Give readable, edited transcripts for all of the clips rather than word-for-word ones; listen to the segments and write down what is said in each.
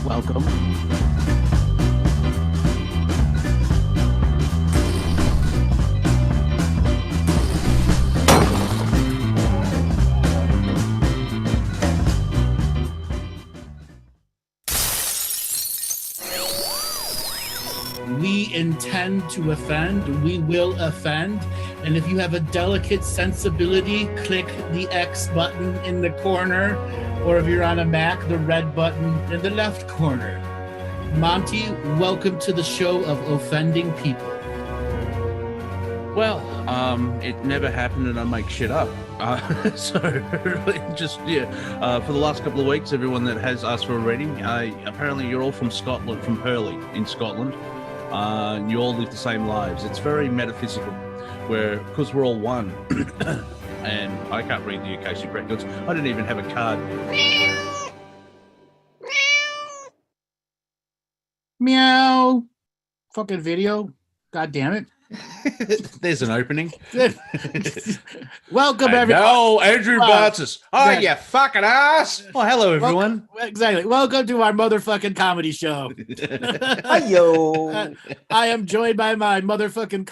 Welcome. We intend to offend. We will offend. And if you have a delicate sensibility, click the X button in the corner, or if you're on a Mac, the red button in the left corner. Monty, welcome to the show of offending people. Well, it never happened and I make shit up. So for the last couple of weeks, everyone that has asked for a reading, apparently you're all from Scotland, from Hurley in Scotland. You all live the same lives. It's very metaphysical, because we're all one. And I can't read the Akashic records. I didn't even have a card. Meow. Fucking video. God damn it. There's an opening. Welcome, everyone. No, Andrew Bartzis. Oh, you fucking ass. Oh, hello, everyone. Exactly. Welcome to our motherfucking comedy show. Hi-yo. I am joined by my motherfucking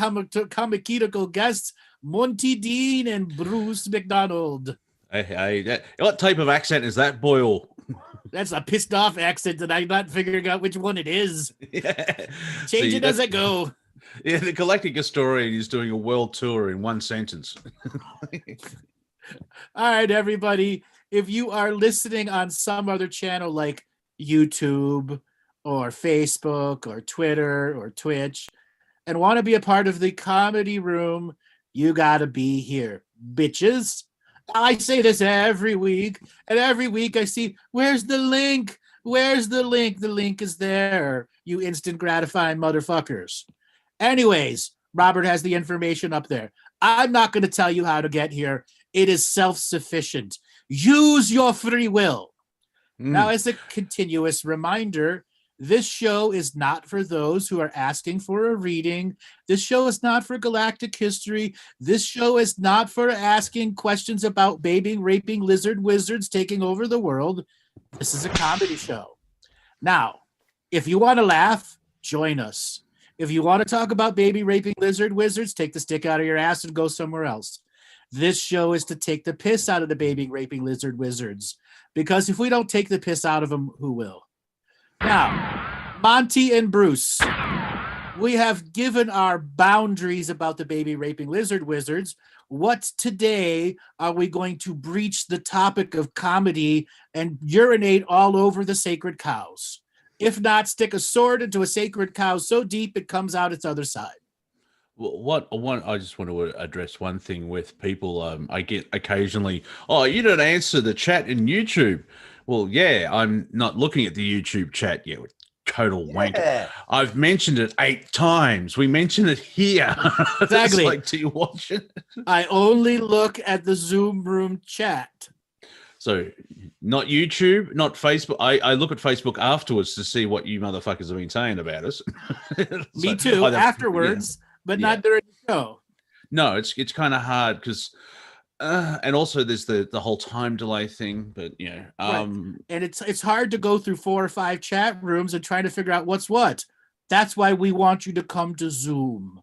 comicical guests, Monty Dean and Bruce MacDonald. Hey, what type of accent is that, Boyle? That's a pissed off accent that I'm not figuring out which one it is. Yeah. Change it as I go. Yeah, the Galactic Historian is doing a world tour in one sentence. All right, everybody. If you are listening on some other channel like YouTube or Facebook or Twitter or Twitch and want to be a part of the comedy room, you got to be here, bitches. I say this every week, and every week I see, where's the link? Where's the link? The link is there, you instant gratifying motherfuckers. Anyways, Robert has the information up there. I'm not going to tell you how to get here. It is self-sufficient. Use your free will. Now, as a continuous reminder, this show is not for those who are asking for a reading. This show is not for galactic history. This show is not for asking questions about baby raping lizard wizards taking over the world. This is a comedy show. Now, if you want to laugh, join us. If you want to talk about baby raping lizard wizards, take the stick out of your ass and go somewhere else. This show is to take the piss out of the baby raping lizard wizards. Because if we don't take the piss out of them, who will? Now, Monty and Bruce, we have given our boundaries about the baby raping lizard wizards. What today are we going to breach the topic of comedy and urinate all over the sacred cows? If not, stick a sword into a sacred cow so deep it comes out its other side. I just want to address one thing with people. I get occasionally, oh, you don't answer the chat in YouTube. Well, yeah, I'm not looking at the YouTube chat yet. Total wanker. I've mentioned it 8 times. We mentioned it here. Exactly. Like, do you watch it? I only look at the Zoom room chat. So not YouTube, not Facebook. I look at Facebook afterwards to see what you motherfuckers have been saying about us. Me too, afterwards, but not during the show. No, it's kind of hard because, and also there's the whole time delay thing. But right. And it's hard to go through 4 or 5 chat rooms and try to figure out what's what. That's why we want you to come to Zoom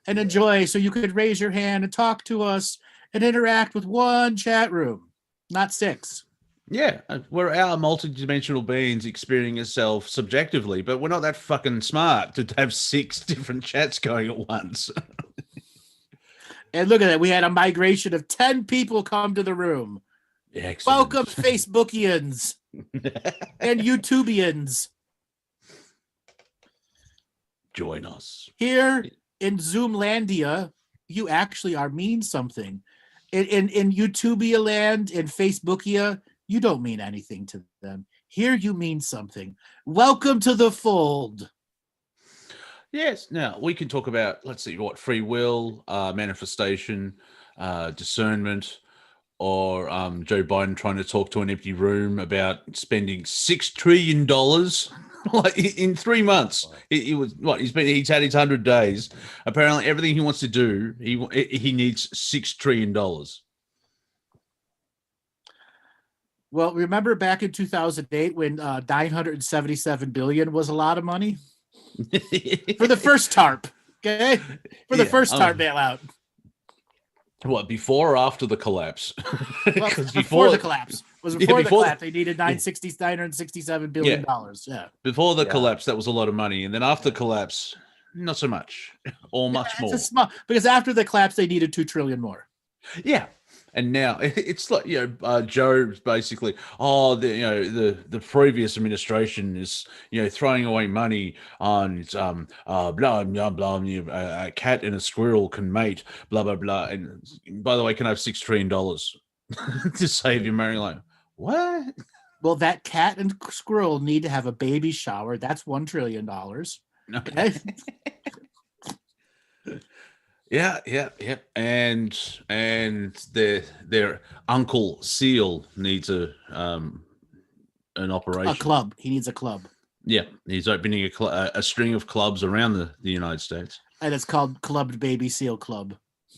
and enjoy, so you could raise your hand and talk to us and interact with one chat room. Not 6. Yeah, we're our multidimensional beings experiencing ourselves subjectively, but we're not that fucking smart to have 6 different chats going at once. And look at that. We had a migration of 10 people come to the room. Excellent. Welcome, Facebookians and YouTubians. Join us. Here in Zoomlandia, you actually are mean something. In YouTubia land, in Facebookia, you don't mean anything to them. Here you mean something. Welcome to the fold. Yes. Now we can talk about, let's see, what free will, manifestation, discernment, or Joe Biden trying to talk to an empty room about spending $6 trillion like in 3 months. He was what he's had his 100 days. Apparently, everything he wants to do, he needs $6 trillion. Well, remember back in 2008 when 977 billion was a lot of money for the first TARP. Okay, for the first TARP bailout. What, before or after the collapse? Well, before the collapse. It was before the collapse. They needed $967 billion. Yeah. Before the collapse, that was a lot of money. And then after the collapse, not so much or much more. Because after the collapse, they needed $2 trillion more. Yeah. And now it's like, Joe basically, the previous administration is, throwing away money on blah, blah, blah, a cat and a squirrel can mate, blah, blah, blah. And by the way, can I have $6 trillion to save your money? Like, what? Well, that cat and squirrel need to have a baby shower. That's $1 trillion. Okay. Yeah. And their uncle Seal needs an operation. A club. He needs a club. Yeah, he's opening a string of clubs around the United States. And it's called Clubbed Baby Seal Club.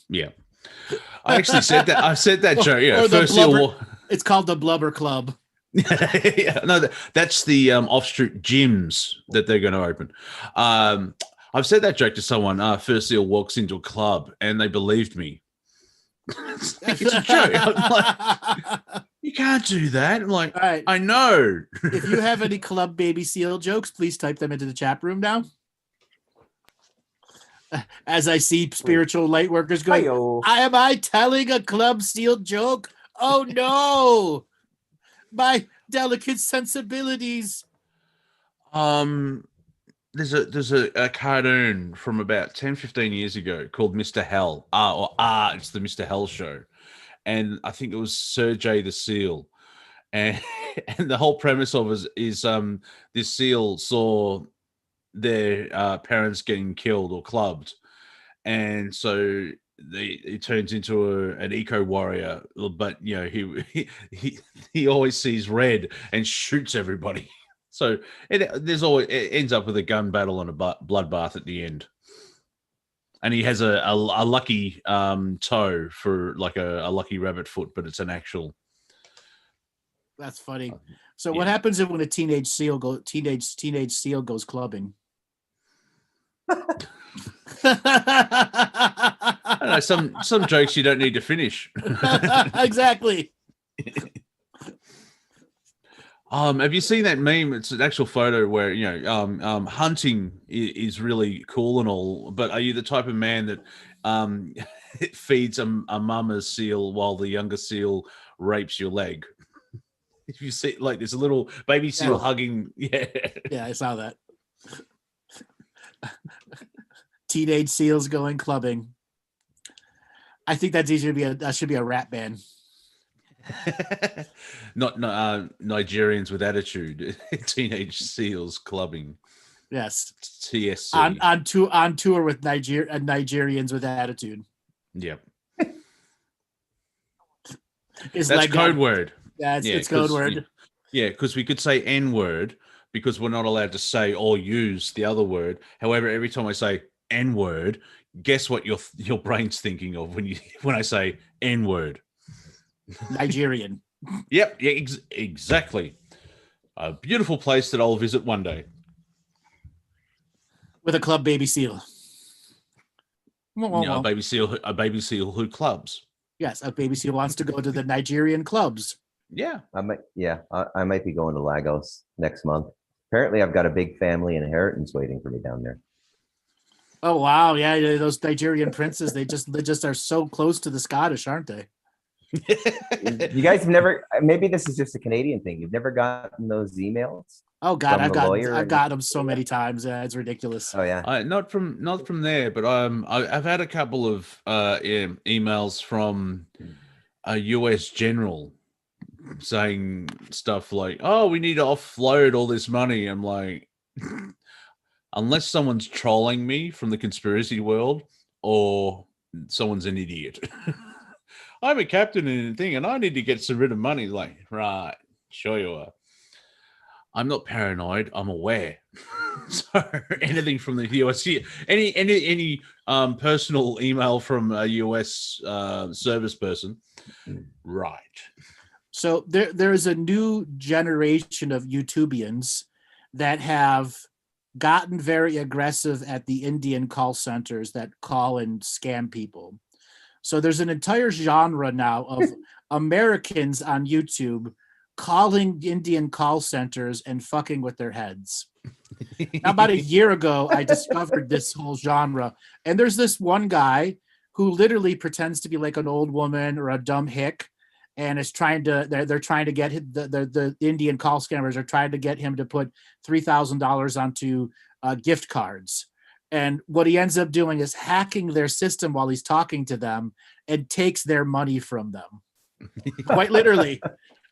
Yeah. I actually said that. I said that, Joe. Yeah, first Seal War. It's called the Blubber Club. Yeah, no, that's the off-street gyms that they're going to open. I've said that joke to someone. First Seal walks into a club, and they believed me. It's a joke. I'm like, you can't do that. I'm like, right. I know. If you have any Club Baby Seal jokes, please type them into the chat room now. As I see spiritual light workers going, am I telling a Club Seal joke? Oh no, my delicate sensibilities. There's a cartoon from about 10, 15 years ago called Mr. Hell. It's the Mr. Hell show. And I think it was Sergey the Seal. And the whole premise of it is this seal saw their parents getting killed or clubbed. And so he turns into an eco warrior, but he always sees red and shoots everybody. So it ends up with a gun battle and a bloodbath at the end. And he has a lucky toe for like a lucky rabbit foot, but it's an actual. That's funny. So what happens when a teenage seal goes clubbing? I don't know, some jokes you don't need to finish. Exactly. Have you seen that meme? It's an actual photo where hunting is really cool and all, but are you the type of man that feeds a mama seal while the younger seal rapes your leg? If you see, like, there's a little baby seal hugging. Yeah, I saw that. Teenage seals going clubbing. I think that's easier to be that should be a rap band. Not Nigerians with attitude. Teenage seals clubbing. Yes. TSC. On tour with Nigerians with attitude. Yep. That's code word. Yeah, it's code word. Yeah, because we could say N-word because we're not allowed to say or use the other word. However, every time I say N-word, guess what your brain's thinking of when I say N-word? Nigerian. Yep, yeah, exactly. A beautiful place that I'll visit one day. With a club baby seal. A baby seal who clubs. Yes, a baby seal wants to go to the Nigerian clubs. Yeah. I might be going to Lagos next month. Apparently I've got a big family inheritance waiting for me down there. Oh wow, yeah, those Nigerian princes, they just are so close to the Scottish, aren't they? You guys have never, maybe this is just a Canadian thing. You've never gotten those emails? Oh God, I've got them so many times. Yeah, it's ridiculous. Oh yeah. Not from there, but I've had a couple of emails from a US general saying stuff like, "Oh, we need to offload all this money." I'm like, unless someone's trolling me from the conspiracy world or someone's an idiot. I'm a captain in a thing and I need to get some rid of money. Like, right, sure you are. I'm not paranoid. I'm aware. So anything from the US, any personal email from a US service person, right? So there's a new generation of YouTubians that have gotten very aggressive at the Indian call centers that call and scam people. So there's an entire genre now of Americans on YouTube calling Indian call centers and fucking with their heads. Now, about a year ago, I discovered this whole genre, and there's this one guy who literally pretends to be like an old woman or a dumb hick, and is trying to they're trying to get the Indian call scammers are trying to get him to put $3,000 onto gift cards. And what he ends up doing is hacking their system while he's talking to them and takes their money from them, quite literally.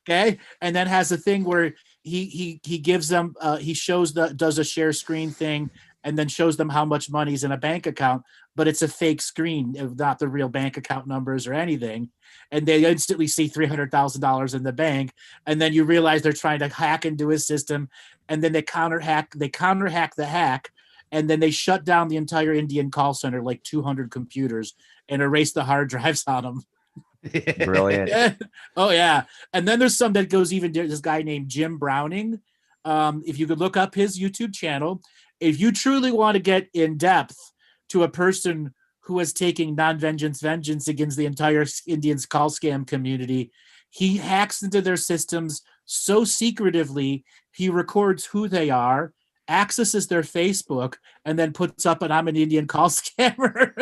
Okay, and then has a thing where he gives them he shows does a share screen thing and then shows them how much money's in a bank account, but it's a fake screen, not the real bank account numbers or anything. And they instantly see $300,000 in the bank, and then you realize they're trying to hack into his system, and then they counter hack the hack, and then they shut down the entire Indian call center, like 200 computers, and erase the hard drives on them. Brilliant. Oh yeah. And then there's some that goes even to this guy named Jim Browning. If you could look up his YouTube channel, if you truly want to get in depth to a person who is taking vengeance against the entire Indians call scam community, he hacks into their systems so secretively, he records who they are, accesses their Facebook, and then puts up an "I'm an Indian call scammer.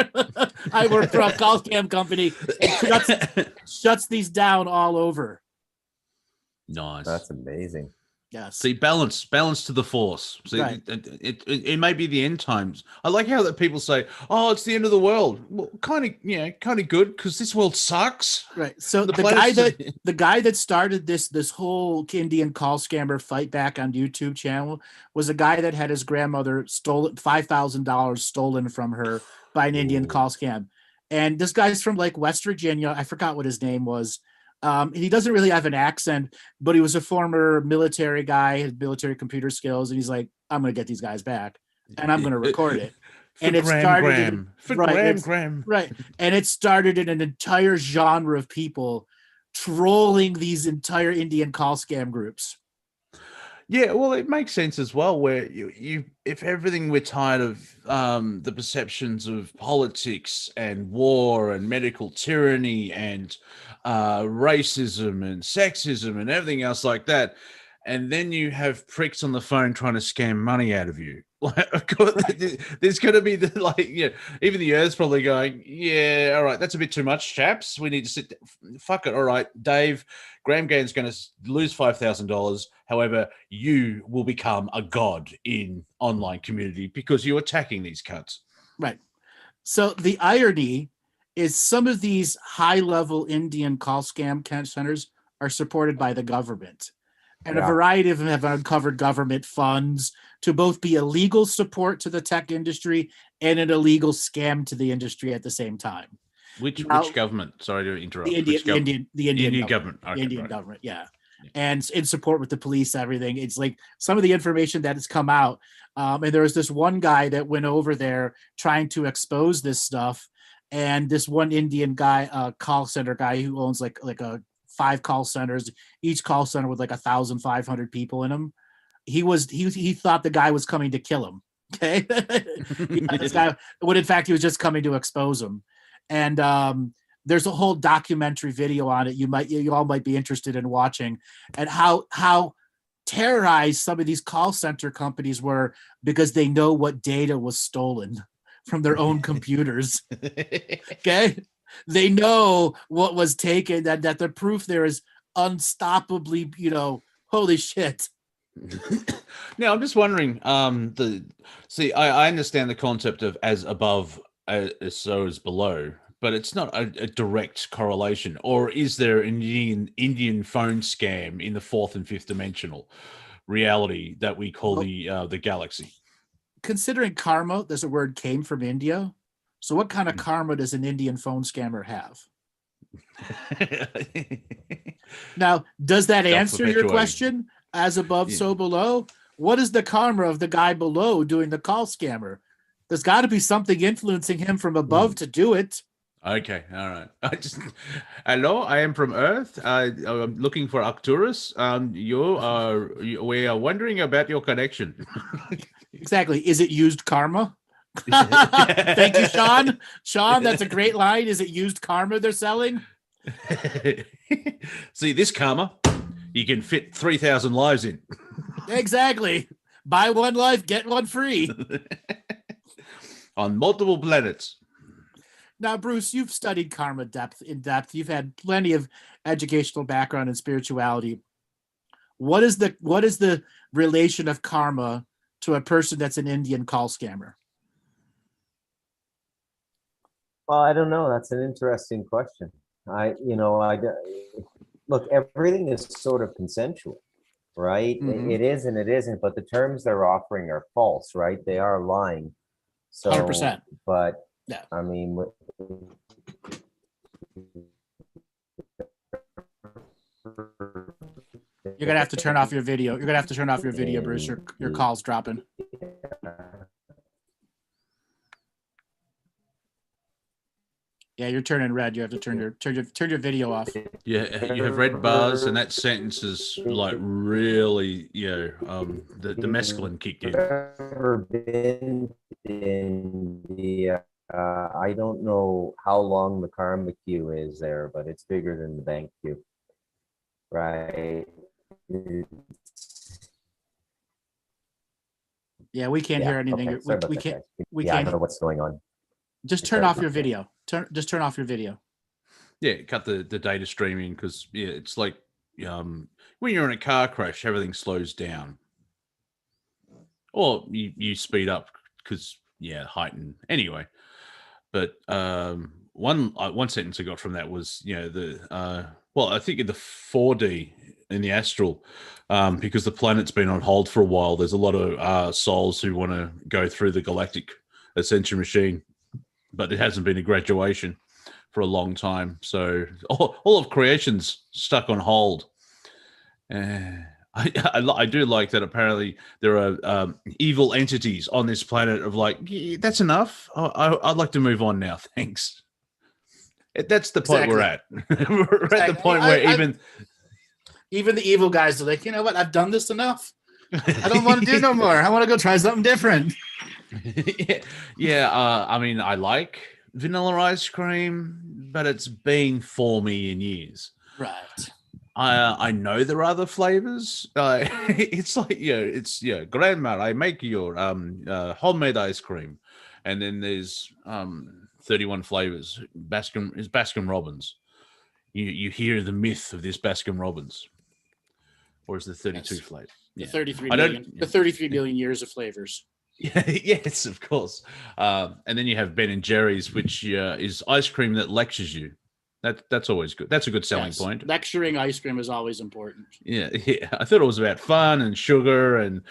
I work for a call scam company," and shuts these down all over. Nice. That's amazing. Yes. See, balance to the force. See, Right. it may be the end times. I like how that people say, "Oh, it's the end of the world." Well, kind of good because this world sucks. Right. So the guy that started this whole Indian call scammer fight back on YouTube channel was a guy that had his grandmother $5,000 stolen from her by an Indian call scam. And this guy's from like West Virginia. I forgot what his name was. He doesn't really have an accent, but he was a former military guy, had military computer skills, and he's like, "I'm going to get these guys back, and I'm going to record it." And it started right, and it started in an entire genre of people trolling these entire Indian call scam groups. Yeah, well, it makes sense as well. Where you if everything we're tired of the perceptions of politics and war and medical tyranny and racism and sexism and everything else like that, and then you have pricks on the phone trying to scam money out of you. Like, of course, there's going to be even the Earth's probably going, yeah, all right, that's a bit too much, chaps. We need to sit. Fuck it, all right, Dave. Graham Gain's going to lose $5,000. However, you will become a god in online community because you're attacking these cunts. Right. So the irony is some of these high-level Indian call scam centers are supported by the government. And a variety of them have uncovered government funds to both be a legal support to the tech industry and an illegal scam to the industry at the same time. Which government? Sorry to interrupt. The Indian government. Okay, the Indian government, yeah. And in support with the police, everything. It's like some of the information that has come out. And there was this one guy that went over there trying to expose this stuff. And this one Indian guy, call center guy who owns like a 5 call centers, each call center with like 1,500 people in them. He thought the guy was coming to kill him. Okay. This guy, when in fact he was just coming to expose him. And there's a whole documentary video on it. You all might be interested in watching, and how terrorized some of these call center companies were because they know what data was stolen from their own computers. Okay. They know what was taken, that the proof there is unstoppably, holy shit. Now, I'm just wondering, I understand the concept of as above, so as below, but it's not a direct correlation. Or is there an Indian phone scam in the 4th and 5th dimensional reality that we call the galaxy? Considering karma, there's a word came from India. So what kind of karma does an Indian phone scammer have? Now, does that answer your question? As above, so below? What is the karma of the guy below doing the call scammer? There's got to be something influencing him from above to do it. Okay, all right. Hello, I am from Earth. I'm looking for Arcturus. We are wondering about your connection. Exactly. Is it used karma? Thank you, Sean. Sean, that's a great line. Is it used karma they're selling? See, this karma, you can fit 3,000 lives in. Exactly. Buy one life, get one free. On multiple planets. Now, Bruce, you've studied karma in depth. You've had plenty of educational background in spirituality. What is the relation of karma to a person that's an Indian call scammer? Well, I don't know. That's an interesting question. Look, everything is sort of consensual, right? Mhm. It is and it isn't, but the terms they're offering are false, right? They are lying. So, 100%. but Yeah. I mean, You're gonna have to turn off your video. You're gonna have to turn off your video, Bruce. Your call's dropping. Yeah, you're turning red. You have to turn your video off. Yeah, you have red bars, and that sentence is like really, the mescaline kicked in. Ever been in the I don't know how long the karma queue is there, but it's bigger than the bank queue, right? Yeah, we can't hear anything. Okay, sorry about We that, can't. guys. We Yeah, I can't. don't know what's going on. Just turn off your video. Just turn off your video. Yeah, cut the data streaming because it's like when you're in a car crash, everything slows down, or you speed up because heighten anyway. But one sentence I got from that was I think in the 4D in the astral, because the planet's been on hold for a while, there's a lot of souls who want to go through the Galactic Ascension machine, but it hasn't been a graduation for a long time. So all of creation's stuck on hold. I do like that apparently there are evil entities on this planet of like, that's enough. I'd like to move on now. Thanks. That's the point we're at. We're at the point where even the evil guys are like, you know what? I've done this enough. I don't want to do no more. I want to go try something different. I mean, I like vanilla ice cream, but it's been 4 million years. Right. I know there are other flavors. It's like, grandma, I make your homemade ice cream, and then there's 31 flavors. Baskin Robbins. You hear the myth of this Baskin Robbins, or is there 32 flavors? The 33 million years of flavors. Yeah, yes, of course. And then you have Ben and Jerry's, which is ice cream that lectures you. That's always good. That's a good selling point. Lecturing ice cream is always important. Yeah. I thought it was about fun and sugar and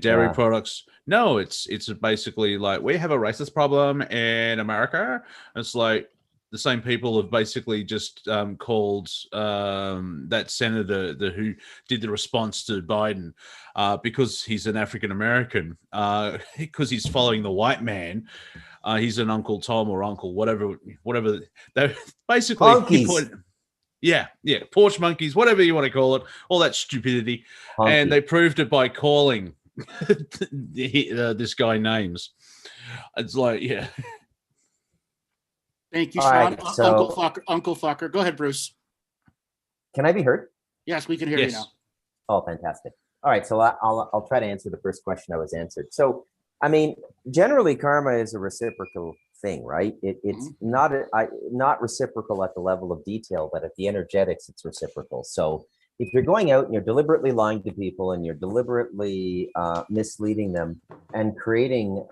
dairy products. No, it's basically like we have a racist problem in America. It's like the same people have basically just called that senator who did the response to Biden because he's an African American, because he's following the white man. He's an Uncle Tom or Uncle whatever. They basically porch monkeys, whatever you want to call it, all that stupidity, and they proved it by calling this guy names. It's like, yeah. Thank you, Sean. Right, so, Uncle Fucker. Go ahead, Bruce. Can I be heard? Yes, we can hear you now. Oh, fantastic. All right, so I'll try to answer the first question that was answered. So, I mean, generally, karma is a reciprocal thing, right? It's not reciprocal at the level of detail, but at the energetics, it's reciprocal. So, if you're going out and you're deliberately lying to people and you're deliberately misleading them and creating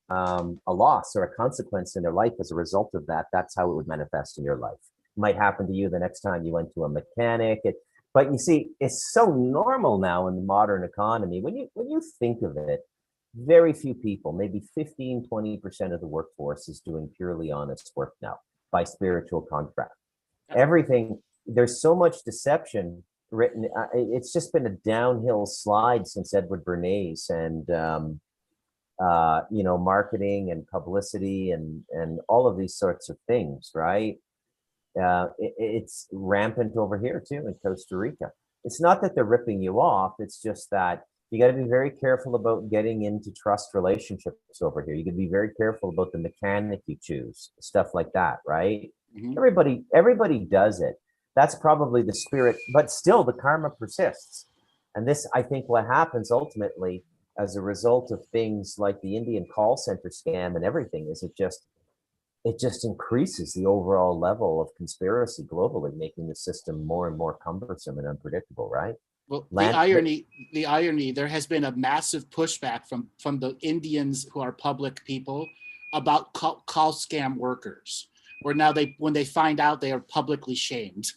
a loss or a consequence in their life as a result of that, that's how it would manifest in your life. It might happen to you the next time you went to a mechanic. But you see, it's so normal now in the modern economy. When you think of it, very few people, maybe 15, 20% of the workforce is doing purely honest work now by spiritual contract. Everything, there's so much deception written. It's just been a downhill slide since Edward Bernays and marketing and publicity and all of these sorts of things, right? It's rampant over here too in Costa Rica. It's not that they're ripping you off. It's just that you got to be very careful about getting into trust relationships over here. You got to be very careful about the mechanic you choose, stuff like that, right? Mhm. Everybody does it. That's probably the spirit, but still the karma persists. And this, I think, what happens ultimately as a result of things like the Indian call center scam and everything is it just increases the overall level of conspiracy globally, making the system more and more cumbersome and unpredictable, right? Well, Land- the irony, there has been a massive pushback from the Indians who are public people about call scam workers, where now when they find out, they are publicly shamed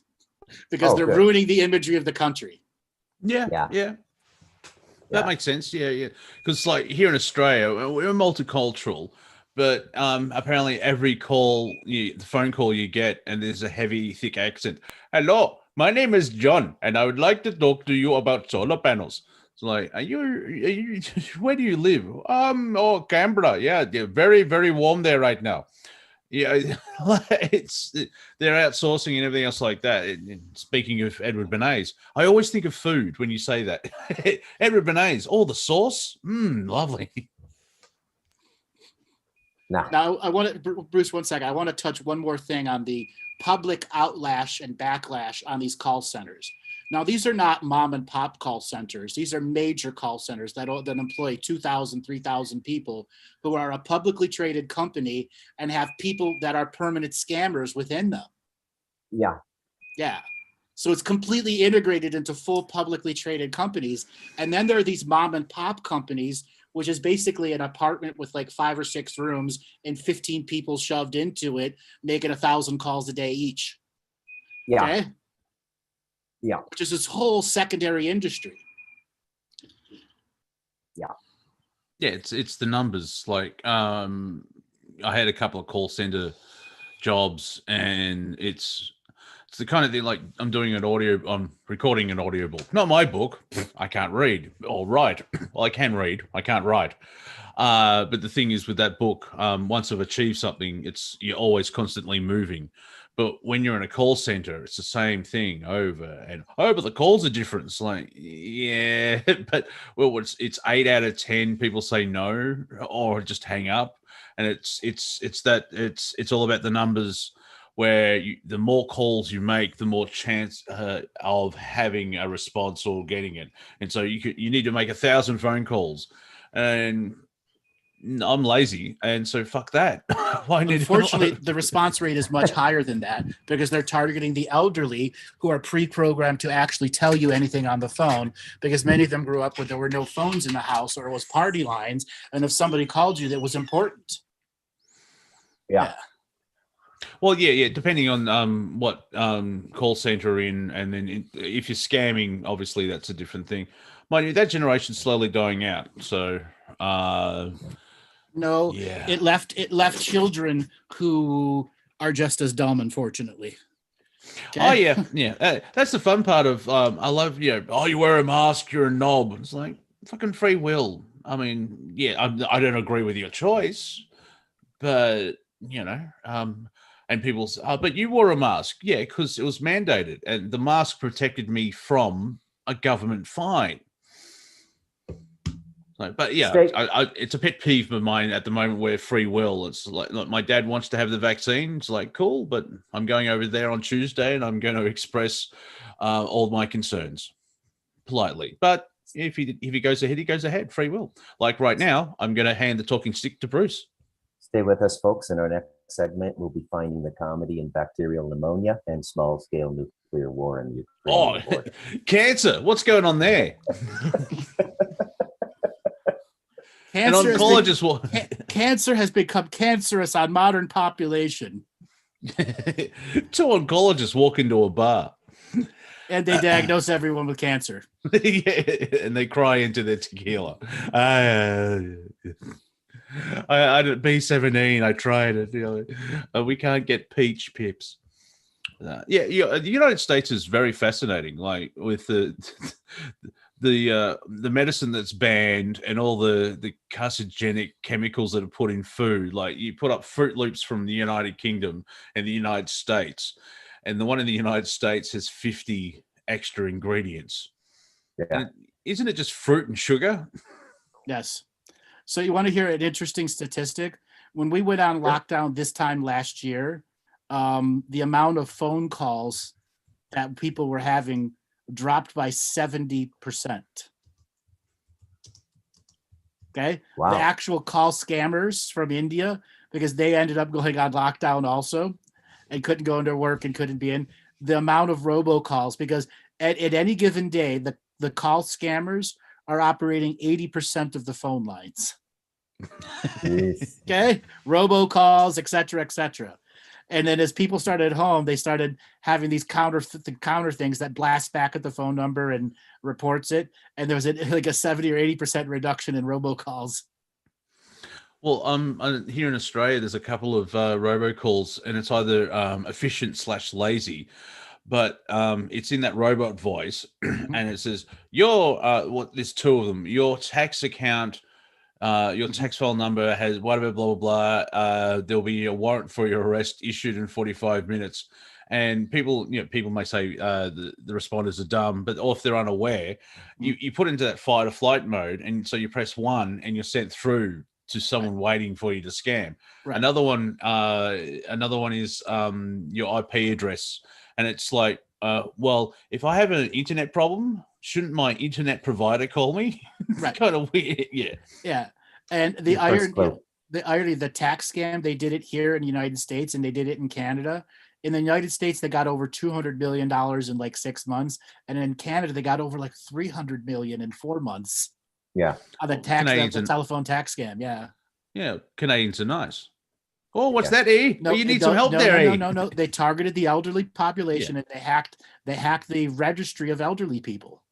because they're good. ruining the imagery of the country. Yeah. Yeah. That Yeah. makes sense. Yeah. Because like here in Australia, we're multicultural, but apparently every the phone call you get, and there's a heavy, thick accent. Hello, my name is John, and I would like to talk to you about solar panels. It's like, are you where do you live? Canberra. Yeah, very, very warm there right now. Yeah, they're outsourcing and everything else like that. And speaking of Edward Bernays, I always think of food when you say that. Edward Bernays, the sauce, lovely. Nah. Now, Bruce, 1 second. I want to touch one more thing on the public outlash and backlash on these call centers. Now, these are not mom and pop call centers. These are major call centers that employ 2,000, 3,000 people who are a publicly traded company and have people that are permanent scammers within them. Yeah. Yeah. So it's completely integrated into full publicly traded companies. And then there are these mom and pop companies, which is basically an apartment with like 5 or 6 rooms and 15 people shoved into it, making 1,000 calls a day each. Yeah. Okay. Yeah. Which is this whole secondary industry. Yeah. Yeah, it's the numbers. Like, I had a couple of call center jobs, and it's the kind of thing, like I'm recording an audio book. Not my book. I can't read or write. Well, I can read. I can't write. But the thing is with that book, once I've achieved something, you're always constantly moving. But when you're in a call center, it's the same thing over and over. The calls are different. It's like, yeah, but it's 8 out of 10 people say no or just hang up, and it's all about the numbers. Where the more calls you make, the more chance of having a response or getting it. And so you need to make 1,000 phone calls, and I'm lazy, and so fuck that. Unfortunately, the response rate is much higher than that because they're targeting the elderly who are pre-programmed to actually tell you anything on the phone, because many of them grew up when there were no phones in the house or it was party lines, and if somebody called you, that was important. Yeah. Well, yeah, depending on what call center you're in, and then if you're scamming, obviously that's a different thing. Mind you, that generation's slowly dying out. So, no, yeah, it left children who are just as dumb, unfortunately. Okay? Oh yeah. That's the fun part of I love you wear a mask, you're a knob. It's like fucking free will. I mean, yeah, I don't agree with your choice, but and people say, but you wore a mask. Yeah, because it was mandated, and the mask protected me from a government fine. But yeah, it's a pet peeve of mine at the moment where free will. It's like my dad wants to have the vaccine. It's like, cool, but I'm going over there on Tuesday and I'm going to express all my concerns politely. But if he goes ahead, he goes ahead. Free will. Like right now, I'm going to hand the talking stick to Bruce. Stay with us, folks. In our next segment, we'll be finding the comedy in bacterial pneumonia and small-scale nuclear war in Ukraine. Oh, cancer. What's going on there? Cancer has become cancerous on modern population. 2 oncologists walk into a bar. And they diagnose everyone with cancer. Yeah, and they cry into their tequila. I B17. I tried it. We can't get peach pips. The United States is very fascinating. Like with the medicine that's banned and all the carcinogenic chemicals that are put in food. Like you put up Fruit Loops from the United Kingdom and the United States, and the one in the United States has 50 extra ingredients. Yeah. And isn't it just fruit and sugar? Yes. So you want to hear an interesting statistic? When we went on lockdown this time last year, the amount of phone calls that people were having dropped by 70%. Okay. Wow. The actual call scammers from India, because they ended up going on lockdown also and couldn't go into work and couldn't be in. The amount of robocalls, because at any given day, the call scammers are operating 80% of the phone lines. Jeez. Okay. Robocalls, et cetera. And then as people started at home, they started having these counter things that blast back at the phone number and reports it. And there was like a 70 or 80% reduction in robocalls. Well, here in Australia, there's a couple of robocalls, and it's either efficient/lazy, but it's in that robot voice, and it says, there's two of them. Your tax account, your tax file number has whatever, blah, blah, blah. There'll be a warrant for your arrest issued in 45 minutes. And people may say the responders are dumb, but or if they're unaware, you put into that fight or flight mode. And so you press 1 and you're sent through to someone waiting for you to scam. Right. Another one is your IP address. And it's like, well, if I have an internet problem, shouldn't my internet provider call me? It's right. Kind of weird. Yeah. Yeah. And the irony, the tax scam, they did it here in the United States and they did it in Canada. In the United States, they got over $200 million in like 6 months. And in Canada, they got over like $300 million in 4 months. Yeah. The telephone tax scam. Yeah. Yeah. Canadians are nice. Oh, what's that, E? No, you need some help there, E. No. They targeted the elderly population and they hacked the registry of elderly people.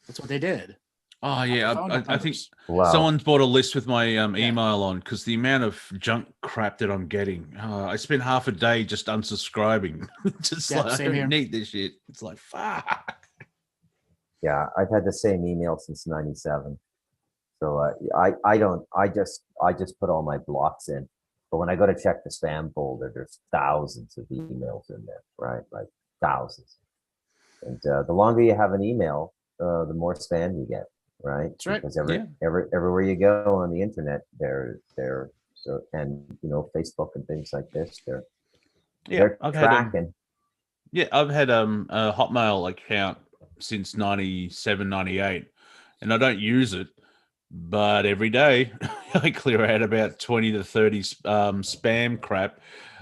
That's what they did. Oh, yeah. I think someone's bought a list with my email on because the amount of junk crap that I'm getting. I spent half a day just unsubscribing. I don't need this shit. It's like, fuck. Yeah, I've had the same email since '97. So I just put all my blocks in. But when I go to check the spam folder, there's thousands of emails in there, right? Like thousands. And the longer you have an email, the more spam you get, right? That's right. Because everywhere you go on the internet, Facebook and things like this, they're tracking. I've had a Hotmail account since 97, 98, and I don't use it. But every day I clear out about 20 to 30 spam crap.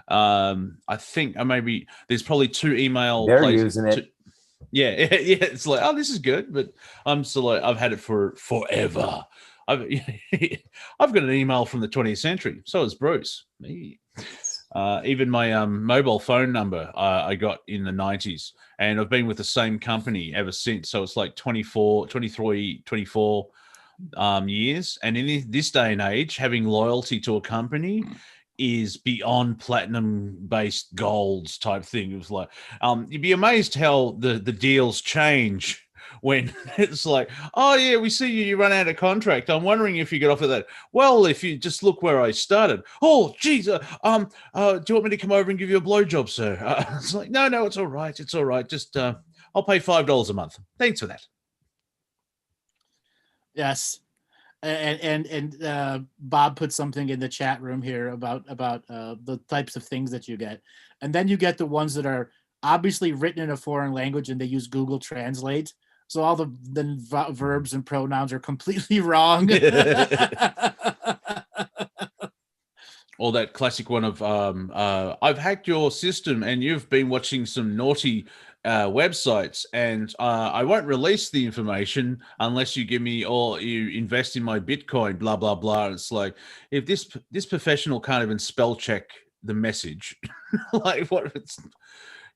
I think maybe there's probably 2 email They're places. Using it. Yeah. It's like, oh, this is good, but I'm still like, I've had it for forever. I've got an email from the 20th century. So is Bruce. Me. Even my mobile phone number I got in the 90s, and I've been with the same company ever since. So it's like 24 years. And in this day and age, having loyalty to a company is beyond platinum based golds type thing. It was like, you'd be amazed how the deals change when it's like, oh yeah, we see you run out of contract. I'm wondering if you get offered that. Well, if you just look where I started. Oh, geez. Do you want me to come over and give you a blowjob, sir? It's like, no, it's all right. It's all right. Just, I'll pay $5 a month. Thanks for that. Yes. And Bob put something in the chat room here about the types of things that you get. And then you get the ones that are obviously written in a foreign language and they use Google Translate. So all the verbs and pronouns are completely wrong. Or that classic one of, I've hacked your system and you've been watching some naughty websites, and I won't release the information unless you give me or you invest in my Bitcoin, blah, blah, blah. It's like, if this professional can't even spell check the message, like what if it's,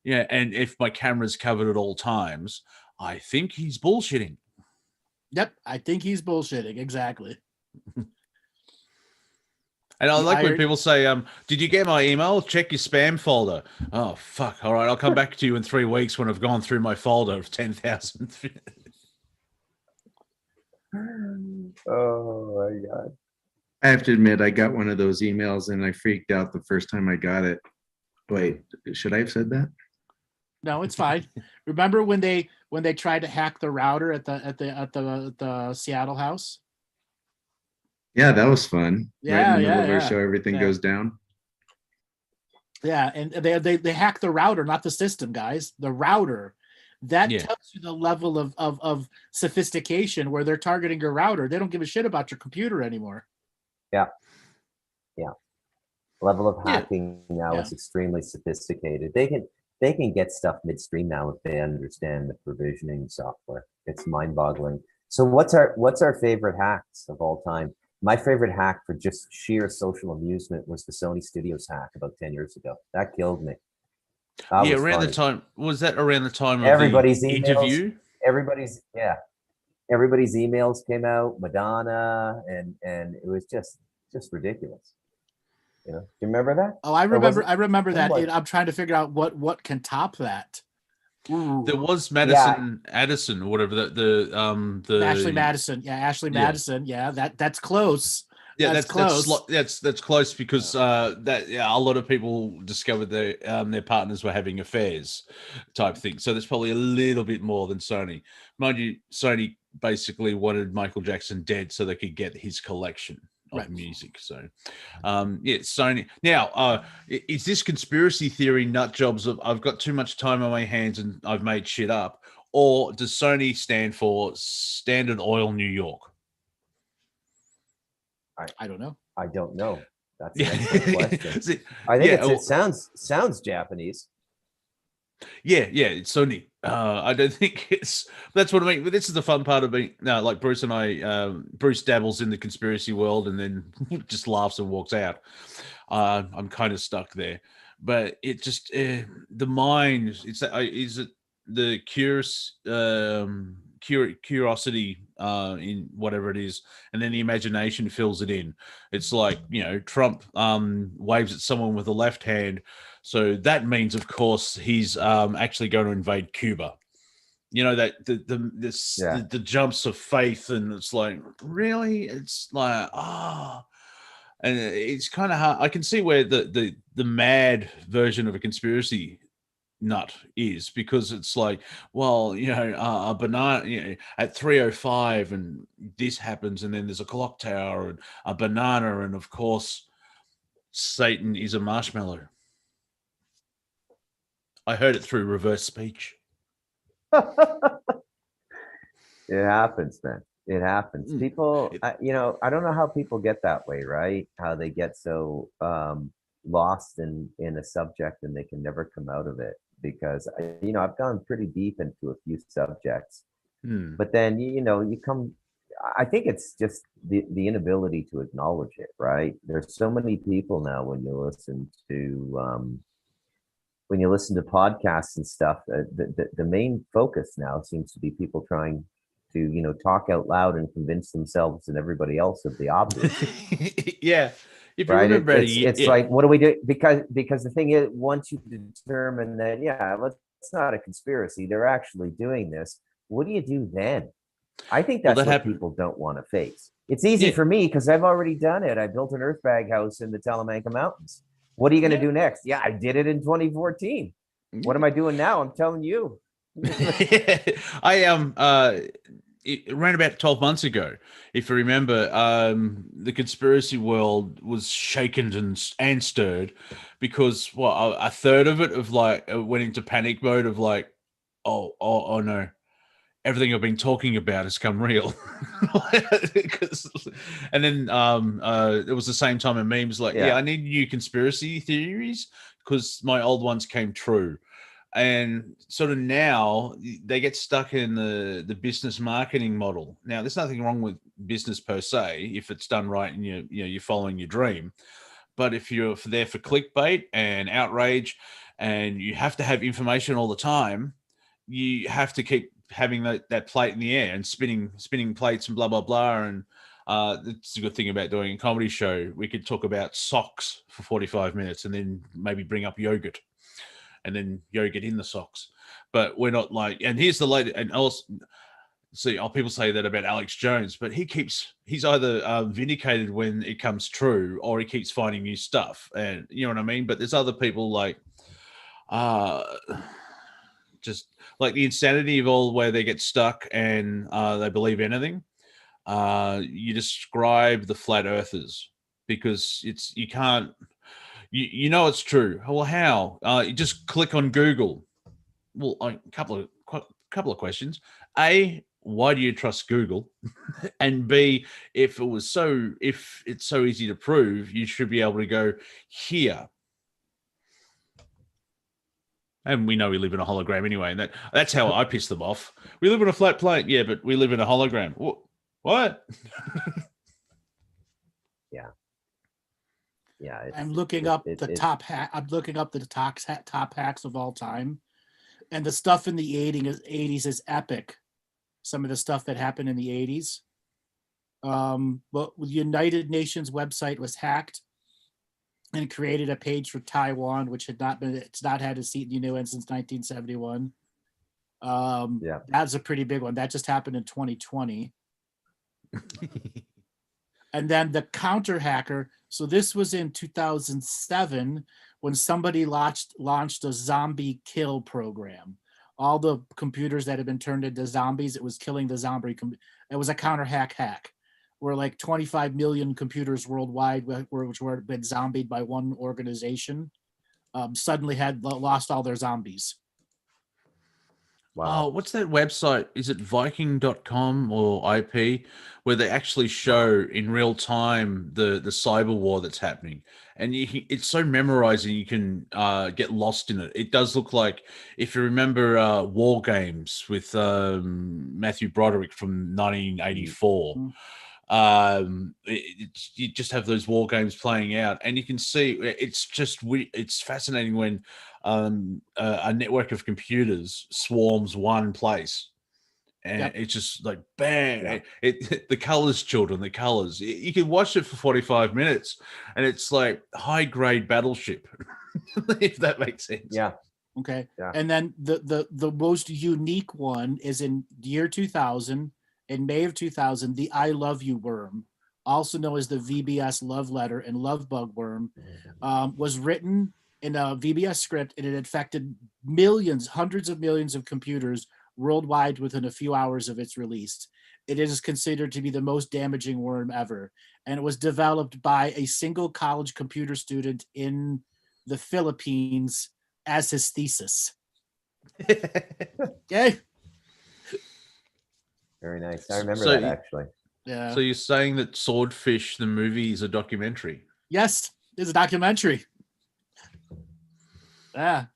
and if my camera's covered at all times, I think he's bullshitting. Yep, I think he's bullshitting. Exactly. And I like when people say, did you get my email? Check your spam folder. Oh, fuck. All right, I'll come back to you in 3 weeks when I've gone through my folder of 10,000. Oh my God. I have to admit, I got one of those emails and I freaked out the first time I got it. Wait, should I have said that? No, it's fine. Remember when they tried to hack the router at the Seattle house? Yeah, that was fun. Right in Yeah, the middle yeah, of our yeah. show, everything Yeah. goes down. Yeah, and they hacked the router, not the system, guys. The router. That Yeah. tells you the level of sophistication where they're targeting your router. They don't give a shit about your computer anymore. Yeah. Yeah. Level of Yeah. hacking now Yeah. is extremely sophisticated. They can get stuff midstream now if they understand the provisioning software. It's mind-boggling. So what's our favorite hacks of all time? My favorite hack for just sheer social amusement was the Sony Studios hack about 10 years ago. That killed me. That Yeah, was around the funny. time was that around the time of Everybody's the emails, interview? everybody's emails came out, Madonna, and it was just ridiculous. You know, do you remember that? Oh, I Or was remember. it- I remember that. what? I'm trying to figure out what can top that. There was Madison Addison or whatever the Ashley Madison. Yeah, Ashley Yeah. Madison. Yeah, that's close. Yeah, that's close. That's close because a lot of people discovered their partners were having affairs, type thing. So there's probably a little bit more than Sony. Mind you, Sony basically wanted Michael Jackson dead so they could get his collection of Right. music. So, Sony. Now, is this conspiracy theory nut jobs of I've got too much time on my hands and I've made shit up, or does Sony stand for Standard Oil New York? I don't know. I don't know. That's an Yeah. excellent question. See, I think yeah, it sounds Japanese. Yeah, it's Sony. I don't think that's what I mean. But this is the fun part of being like Bruce and I. Bruce dabbles in the conspiracy world and then just laughs and walks out. I'm kind of stuck there, but it just the mind. Is it the curiosity in whatever it is, and then the imagination fills it in. It's like Trump waves at someone with the left hand. So that means, of course, he's actually going to invade Cuba. That the jumps of faith, and it's like, really, it's like and it's kind of hard. I can see where the mad version of a conspiracy nut is, because it's like, well, a banana, at 3:05, and this happens, and then there's a clock tower and a banana, and of course, Satan is a marshmallow. I heard it through reverse speech. It happens, man. It happens. People, I don't know how people get that way, right? How they get so lost in a subject and they can never come out of it. Because I've gone pretty deep into a few subjects, but then you come. I think it's just the inability to acknowledge it, right? There's so many people now when you listen to podcasts and stuff, the main focus now seems to be people trying to talk out loud and convince themselves and everybody else of the obvious. Yeah, if you right? remember, It's like, what do we do? Because the thing is, once you determine that, it's not a conspiracy, they're actually doing this. What do you do then? I think that's what people don't want to face. It's easy for me because I've already done it. I built an earth bag house in the Talamanca Mountains. What are you going to do next? Yeah, I did it in 2014. What am I doing now? I'm telling you. I around about 12 months ago, if you remember, the conspiracy world was shaken and stirred because a third of it went into panic mode of like, oh no, everything I've been talking about has come real. And then it was the same time a meme was like, I need new conspiracy theories because my old ones came true. And sort of now they get stuck in the business marketing model. Now, there's nothing wrong with business per se if it's done right and you're following your dream. But if you're there for clickbait and outrage, and you have to have information all the time, you have to keep having that plate in the air and spinning plates and blah blah blah. And that's a good thing about doing a comedy show. We could talk about socks for 45 minutes and then maybe bring up yogurt. And then yogurt in the socks, but we're not like. And here's the latest. And also, see, people say that about Alex Jones, but he's either vindicated when it comes true, or he keeps finding new stuff, and you know what I mean. But there's other people like, just like the insanity of all where they get stuck and they believe anything. You describe the flat earthers because you can't, you know it's true. Well, how? You just click on Google. Well, a couple of questions. A, why do you trust Google? And B, if it's so easy to prove, you should be able to go here. And we know we live in a hologram anyway, and that's how I piss them off. We live in a flat plate, yeah, but we live in a hologram. What? Yeah. I'm looking up the top hack. I'm looking up the top hacks of all time, and the stuff in the 80s is epic. Some of the stuff that happened in the 80s. But the United Nations website was hacked and created a page for Taiwan, which it's not had a seat in the UN since 1971. That's a pretty big one. That just happened in 2020. And then the counter hacker. So this was in 2007 when somebody launched a zombie kill program. All the computers that had been turned into zombies, it was killing the zombie. It was a counter hack where like 25 million computers worldwide, which were been zombied by one organization, suddenly had lost all their zombies. Wow. Oh, what's that website? Is it Viking.com or IP, where they actually show in real time the cyber war that's happening? And it's so memorizing, you can get lost in it. It does look like, if you remember War Games with Matthew Broderick from 1984, you just have those war games playing out, and you can see it's fascinating when a network of computers swarms one place, and it's just like bang. The colors, children, the colors. You can watch it for 45 minutes, and it's like high grade Battleship, if that makes sense. Yeah. Okay. Yeah. And then the most unique one is in the year 2000. In May of 2000, the I Love You worm, also known as the VBS love letter and love bug worm, was written in a VBS script, and it infected hundreds of millions of computers worldwide within a few hours of its release. It is considered to be the most damaging worm ever, and it was developed by a single college computer student in the Philippines as his thesis. Okay. Very nice. I remember that actually. Yeah. So you're saying that Swordfish, the movie, is a documentary? Yes, it's a documentary. Yeah.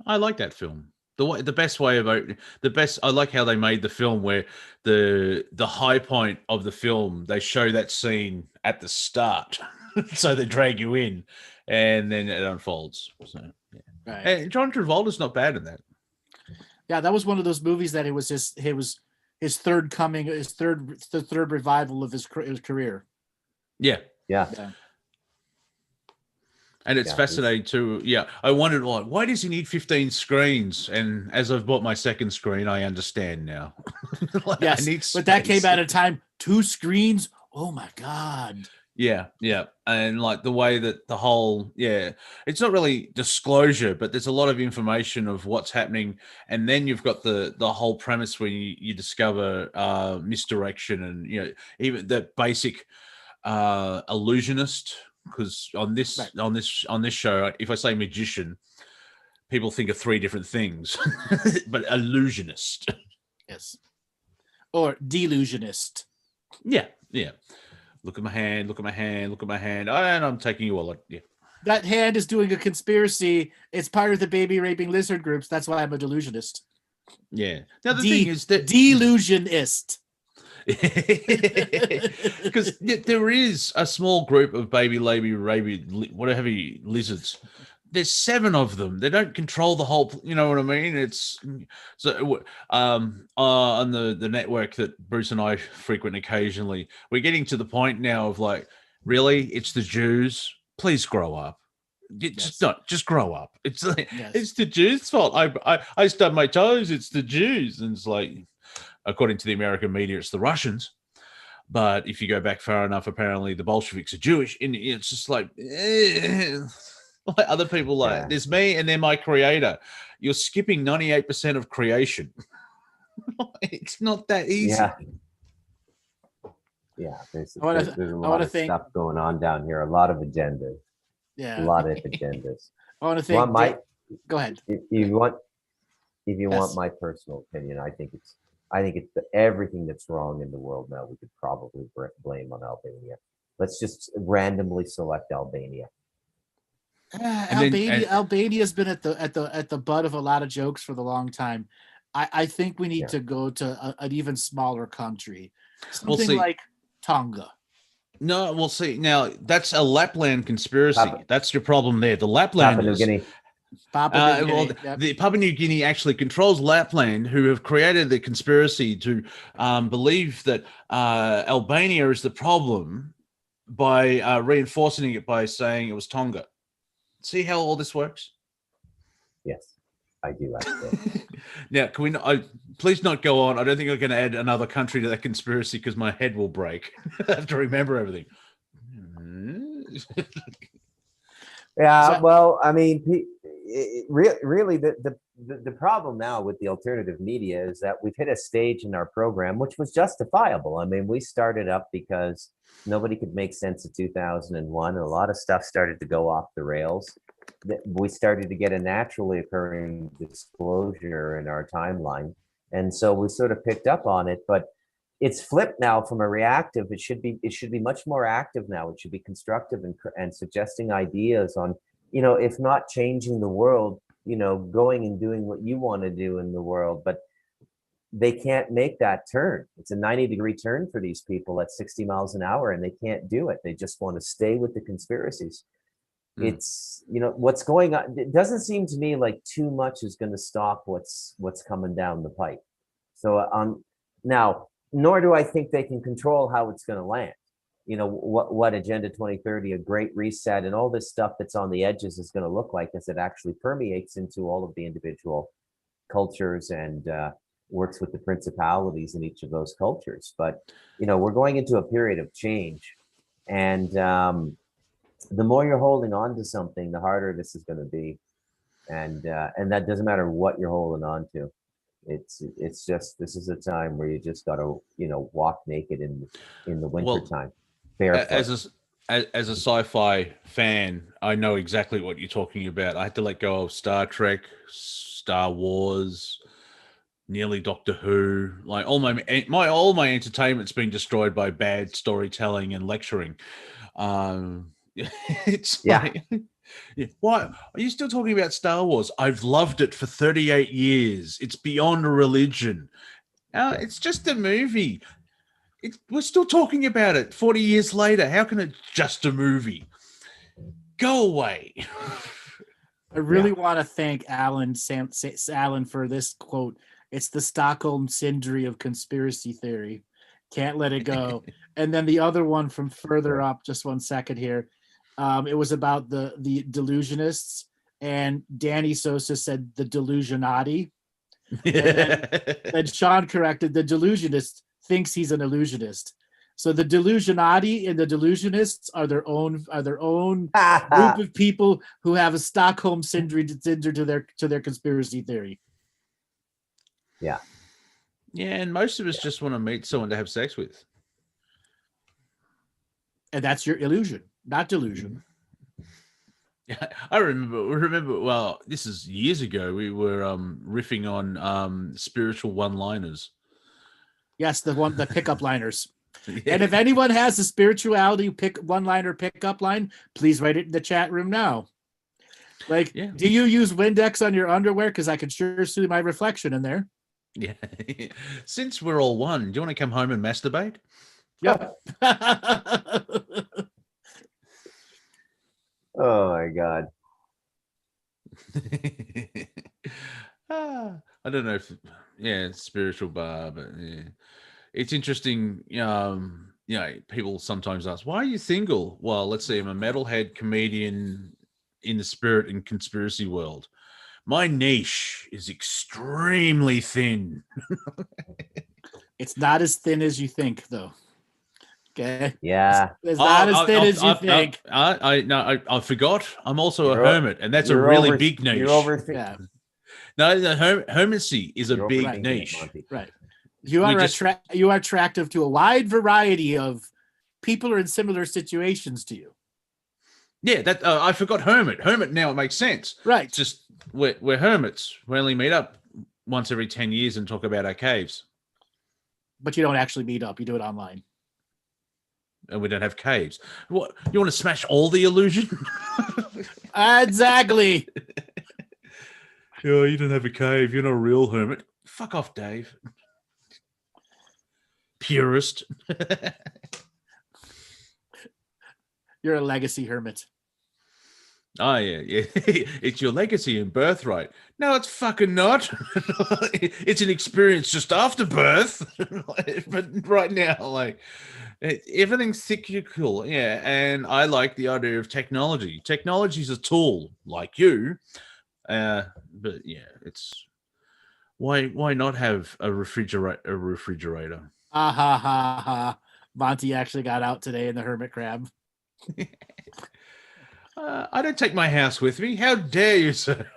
I like that film. The best way about the best. I like how they made the film where the high point of the film, they show that scene at the start, so they drag you in, and then it unfolds. So, yeah. Right. And John Travolta's not bad in that. Yeah, that was one of those movies that it was his third coming, the third revival of his career. Yeah. And it's fascinating too. Yeah, I wondered why does he need 15 screens? And as I've bought my second screen, I understand now. Yes, I need space. But that came at a time 2 screens. Oh my God. Yeah, and like the way that the whole, it's not really disclosure, but there's a lot of information of what's happening, and then you've got the whole premise where you discover misdirection, and even the basic illusionist. Because on this show, if I say magician, people think of 3 different things, but illusionist, yes, or delusionist, yeah. Look at my hand. Look at my hand. Look at my hand. And I'm taking you all. Yeah. That hand is doing a conspiracy. It's part of the baby raping lizard groups. That's why I'm a delusionist. Yeah. Now the thing is that delusionist. Because there is a small group of baby whatever lizards. There's 7 of them. They don't control the whole. You know what I mean? It's so on the network that Bruce and I frequent occasionally. We're getting to the point now of like, really, it's the Jews. Please grow up. Just grow up. It's like, it's the Jews' fault. I stubbed my toes. It's the Jews, and it's like, according to the American media, it's the Russians. But if you go back far enough, apparently the Bolsheviks are Jewish. And it's just like, like other people, like there's me and then my creator. You're skipping 98% of creation. It's not that easy. Yeah, there's a I lot wanna of thank- stuff going on down here. A lot of agendas. Yeah. A lot of agendas. I want to thank. Go ahead. If you want my personal opinion, I think it's everything that's wrong in the world now. We could probably blame on Albania. Let's just randomly select Albania. Albania's been at the butt of a lot of jokes for the long time. I think we need to go to an even smaller country, something like Tonga. No, we'll see. Now that's a Lapland conspiracy. That's your problem there. The Laplanders. Papua New Guinea. The Papua New Guinea actually controls Lapland, who have created the conspiracy to believe that Albania is the problem by reinforcing it by saying it was Tonga. See how all this works? Yes, I do actually. Now, can we? Please not go on. I don't think I can add another country to that conspiracy because my head will break. I have to remember everything. Yeah, well, I mean, really, the problem now with the alternative media is that we've hit a stage in our program which was justifiable. I mean, we started up because nobody could make sense of 2001, and a lot of stuff started to go off the rails. We started to get a naturally occurring disclosure in our timeline, and so we sort of picked up on it. But it's flipped now from a reactive. It should be much more active now. It should be constructive and suggesting ideas on, if not changing the world, going and doing what you want to do in the world. But they can't make that turn. It's a 90-degree turn for these people at 60 miles an hour, and they can't do it. They just want to stay with the conspiracies. It's, what's going on. It doesn't seem to me like too much is going to stop what's coming down the pipe. So now, nor do I think they can control how it's going to land. What Agenda 2030, a great reset, and all this stuff that's on the edges is going to look like as it actually permeates into all of the individual cultures and works with the principalities in each of those cultures. But, we're going into a period of change. And the more you're holding on to something, the harder this is going to be. And that doesn't matter what you're holding on to. It's just, this is a time where you just got to walk naked in the winter time. As a sci-fi fan, I know exactly what you're talking about. I had to let go of Star Trek, Star Wars, nearly Doctor Who. Like all my entertainment's been destroyed by bad storytelling and lecturing. It's like, what are you still talking about Star Wars? I've loved it for 38 years. It's beyond a religion. It's just a movie. We're still talking about it 40 years later. How can it just a movie? Go away. I really want to thank Alan for this quote. It's the Stockholm Syndrome of conspiracy theory. Can't let it go. And then the other one from further up, just one second here. It was about the delusionists, and Danny Sosa said the delusionati. And then Sean corrected, the delusionist thinks he's an illusionist. So the delusionati and the delusionists are their own group of people who have a Stockholm syndrome to their conspiracy theory. Yeah, and most of us just want to meet someone to have sex with, and that's your illusion, not delusion. I remember. Well, this is years ago. We were riffing on spiritual one-liners. Yes, the pickup liners. Yeah. And if anyone has a spirituality one-liner pickup line, please write it in the chat room now. Like, do you use Windex on your underwear? Because I can sure see my reflection in there. Yeah. Since we're all one, do you want to come home and masturbate? Yep. Oh my God. I don't know if it's spiritual bar, but it's interesting. People sometimes ask, why are you single? Well, let's see, I'm a metalhead comedian in the spirit and conspiracy world. My niche is extremely thin. It's not as thin as you think, though. Okay. Yeah. It's not as thin as you think. I forgot. I'm also a You're hermit, and that's a You're really over- big niche. You're overthinking. Yeah. No, the hermitacy is a You're big overthinking it, niche. Monty. Right. You are attractive to a wide variety of people who are in similar situations to you. Yeah, that I forgot hermit. Hermit now it makes sense. Right. It's just we're hermits. We only meet up once every 10 years and talk about our caves. But you don't actually meet up. You do it online. And we don't have caves. What, you want to smash all the illusion? Exactly. Oh, you don't have a cave. You're not a real hermit. Fuck off, Dave. Purist. You're a legacy hermit. Oh, yeah. It's your legacy and birthright. No, it's fucking not. It's an experience just after birth. But right now, like, everything's cyclical. Yeah, and I like the idea of technology. Technology's a tool, like you. But yeah, it's why not have a refrigerator? Ha ha ha ha. Monty actually got out today in the hermit crab. I don't take my house with me. How dare you, sir?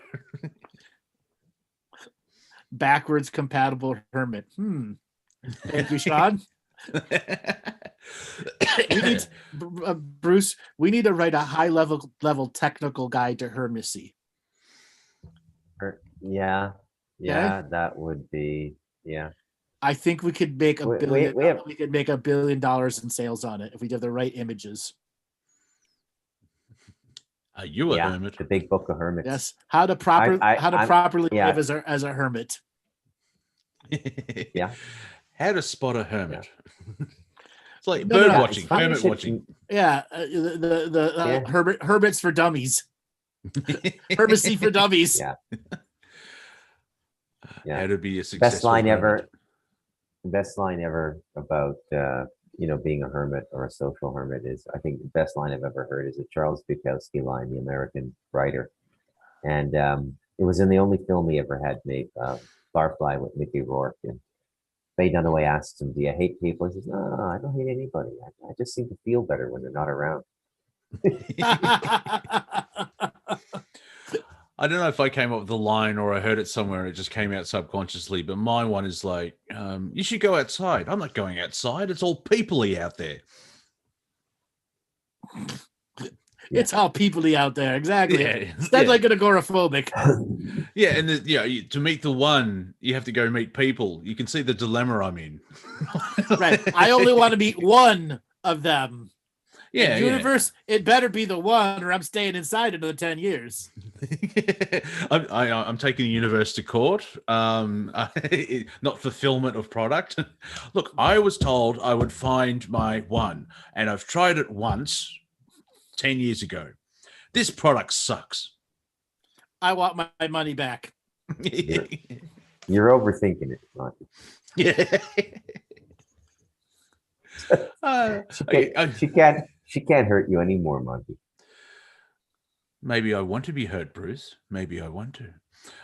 Backwards compatible hermit. Thank you, Sean. Bruce, we need to write a high level technical guide to hermitacy. Yeah, that would be, yeah. I think we could make $1 billion. We have- We could make $1 billion in sales on it if we did the right images. Are you a hermit? The big book of hermits. Yes, how to properly yeah. live as a hermit. Yeah. How to spot a hermit. It's like No, bird no, watching, hermit watching. Yeah, hermits for dummies. Hermitacy for dummies. Yeah. Yeah. How to be a successful Best line hermit. ever about being a hermit or a social hermit is, I think the best line I've ever heard is a Charles Bukowski line, the American writer. And it was in the only film he ever had made, Barfly with Mickey Rourke. And Faye Dunaway asks him, "Do you hate people?" He says, "No, I don't hate anybody. I just seem to feel better when they're not around." I don't know if I came up with the line or I heard it somewhere. It just came out subconsciously. But my one is like, you should go outside. I'm not going outside. It's all people-y out there. It's all people-y out there. Exactly. Yeah. That's like an agoraphobic. Yeah, and to meet the one, you have to go meet people. You can see the dilemma I'm in. Right. I only want to meet one of them. Yeah, universe, it better be the one, or I'm staying inside another 10 years. I'm taking the universe to court. Not fulfillment of product. Look, I was told I would find my one, and I've tried it once 10 years ago. This product sucks. I want my money back. You're overthinking it, Monty. Yeah. She can't hurt you anymore, Monty. Maybe I want to be hurt, Bruce. Maybe I want to.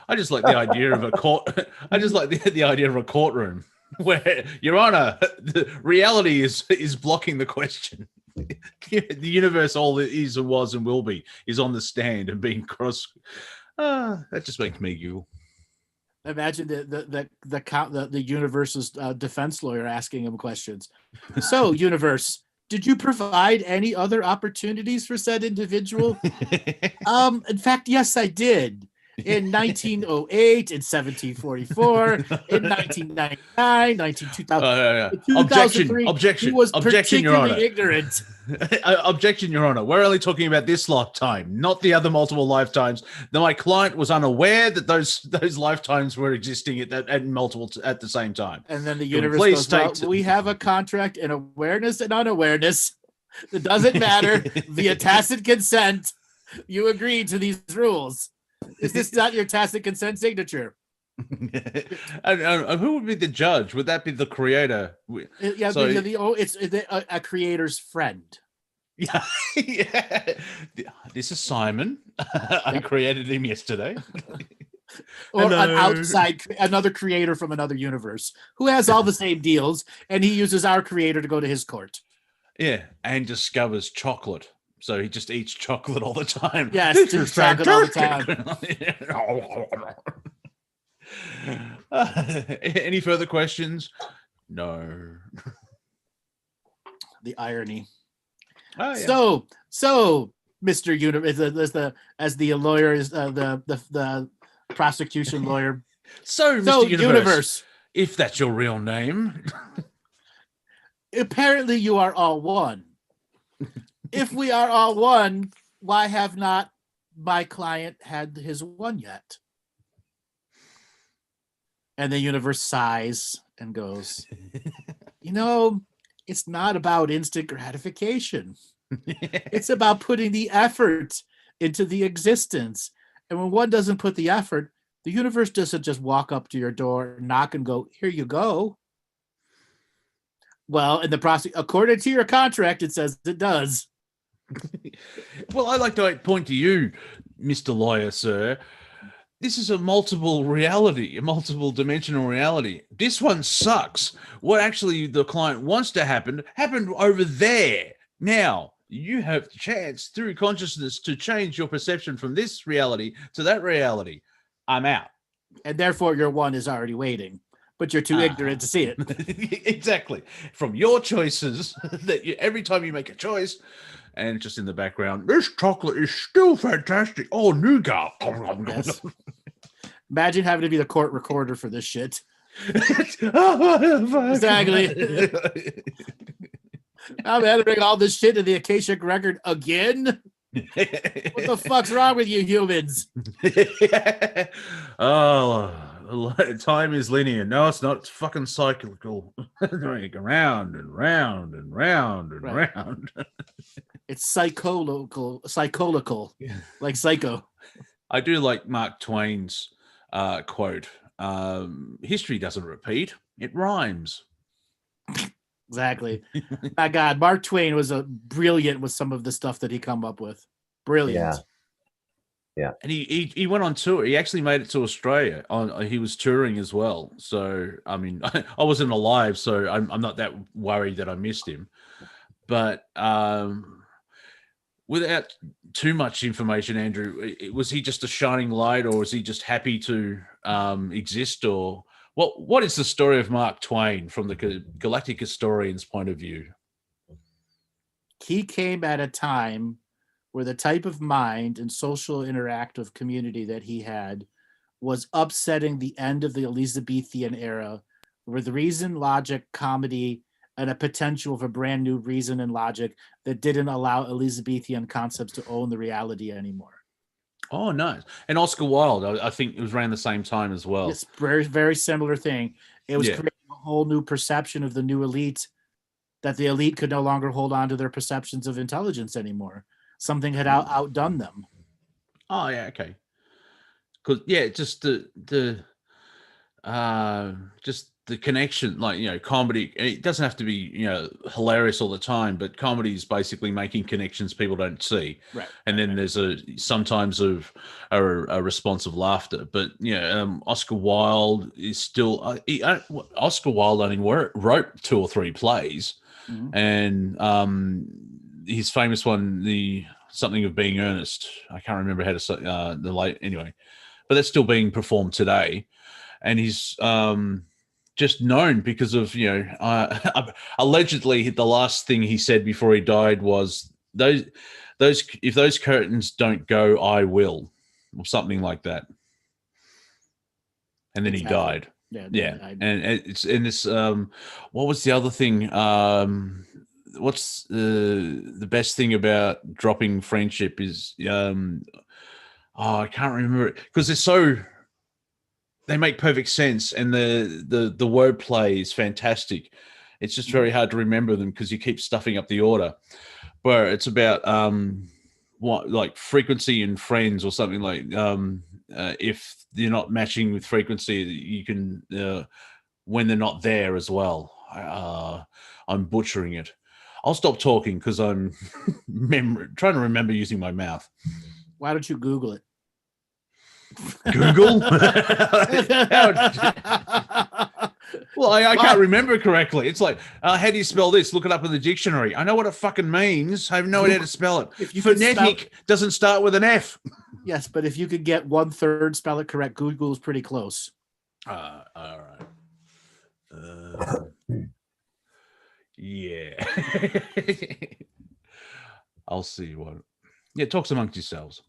I just like the idea of a court. I just like the idea of a courtroom where, Your Honor, the reality is blocking the question. The universe, all it is and was and will be, is on the stand and being cross. That just makes me giggle. Imagine the universe's defense lawyer asking him questions. So, universe, did you provide any other opportunities for said individual? In fact, yes, I did. In 1908, in 1744, in 1999, 2000. Objection, he was objection, Your Honor. particularly ignorant. Objection, Your Honor. We're only talking about this lifetime, not the other multiple lifetimes. Now, my client was unaware that those lifetimes were existing at multiple at the same time. And then the universe goes, we have a contract in awareness and unawareness. It doesn't matter. Via tacit consent, you agreed to these rules. Is this not your tacit consent signature? And who would be the judge? Would that be the creator? Yeah, so, it's a creator's friend. Yeah, yeah. This is Simon. I created him yesterday. Or an Hello. another creator from another universe who has all the same deals, and he uses our creator to go to his court. Yeah, and discovers chocolate. So he just eats chocolate all the time. Yes, This drinks is chocolate all the time. Any further questions? No. The irony. Oh, yeah. So, Mr. Universe, as the lawyer is the prosecution lawyer. So, So, Mr. Universe, if that's your real name. Apparently you are all one. If we are all one, why have not my client had his one yet? And the universe sighs and goes, it's not about instant gratification. It's about putting the effort into the existence. And when one doesn't put the effort, the universe doesn't just walk up to your door, knock, and go, here you go. Well, in the process, according to your contract, it says it does. Well, I like to point to you, Mr. Lawyer, sir. This is a multiple reality, a multiple dimensional reality. This one sucks. What actually the client wants to happen happened over there. Now, you have the chance through consciousness to change your perception from this reality to that reality. I'm out. And therefore, your one is already waiting, but you're too ignorant to see it. Exactly. From your choices, that every time you make a choice, and just in the background, this chocolate is still fantastic. Oh, nougat. Yes. Imagine having to be the court recorder for this shit. Exactly. I'm entering all this shit in the Akashic record again. What the fuck's wrong with you humans? Oh, time is linear. No, it's not. It's fucking cyclical. Going round and round and round and round. It's psychological, like Psycho. I do like Mark Twain's quote. History doesn't repeat, it rhymes. Exactly. My God, Mark Twain was brilliant with some of the stuff that he come up with. Brilliant. Yeah. And he went on tour. He actually made it to Australia. He was touring as well. So, I mean, I wasn't alive, so I'm not that worried that I missed him. But without too much information, Andrew, was he just a shining light, or was he just happy to exist? Or what is the story of Mark Twain from the Galactic Historian's point of view? He came at a time where the type of mind and social interactive community that he had was upsetting the end of the Elizabethan era, with reason, logic, comedy, and a potential of a brand new reason and logic that didn't allow Elizabethan concepts to own the reality anymore. Oh, nice. And Oscar Wilde, I think it was around the same time as well. It's very, very similar thing. It was creating a whole new perception of the new elite, that the elite could no longer hold on to their perceptions of intelligence anymore. Something had outdone them. Oh, yeah, okay. Because just just the connection, like, comedy. It doesn't have to be hilarious all the time, but comedy is basically making connections people don't see. Right. And then there's sometimes a response of laughter. But Oscar Wilde is still Oscar Wilde only wrote 2 or 3 plays, and his famous one, the something of being earnest. I can't remember how to say the late anyway, but that's still being performed today, and he's just known because of allegedly the last thing he said before he died was those if those curtains don't go, I will, or something like that, and then he died. Yeah. And it's in this. What was the other thing? What's the best thing about dropping friendship is I can't remember it because they make perfect sense, and the wordplay is fantastic. It's just very hard to remember them because you keep stuffing up the order. Where it's about like frequency and friends or something like if you're not matching with frequency, you can when they're not there as well. I'm butchering it. I'll stop talking because I'm trying to remember using my mouth. Why don't you Google it? Google? Well, I can't remember correctly. It's like, how do you spell this? Look it up in the dictionary. I know what it fucking means. I have no idea how to spell it. If you could Phonetic doesn't start with an F. Yes, but if you could get 1/3 spell it correct, Google is pretty close. All right. Yeah. I'll see what. Yeah, talks amongst yourselves.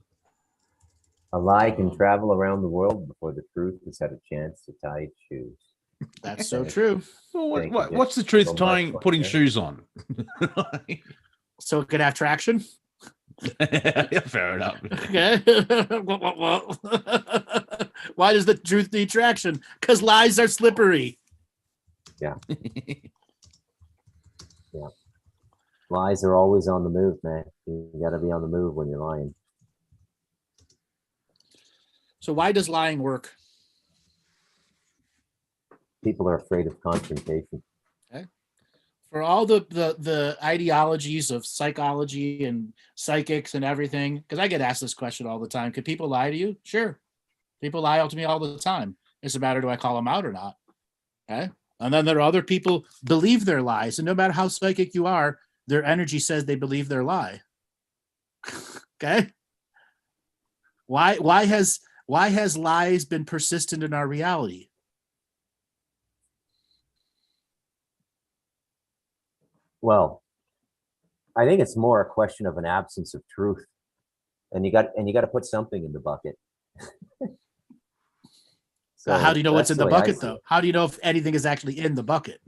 A lie can travel around the world before the truth has had a chance to tie its shoes. That's so true. Well, what's the truth putting shoes on? So it could have traction. Yeah, fair enough. Okay. Why does the truth need traction? Because lies are slippery. Yeah. Yeah. Lies are always on the move, man. You got to be on the move when you're lying. So why does lying work? People are afraid of confrontation. Okay. For all the ideologies of psychology and psychics and everything, because I get asked this question all the time. Could people lie to you? Sure. People lie to me all the time. It's a matter, do I call them out or not? Okay. And then there are other people believe their lies. And no matter how psychic you are, their energy says they believe their lie. Okay. Why has lies been persistent in our reality? Well, I think it's more a question of an absence of truth, and you got to put something in the bucket. So how do you know what's in the way I bucket, see though? it. How do you know if anything is actually in the bucket?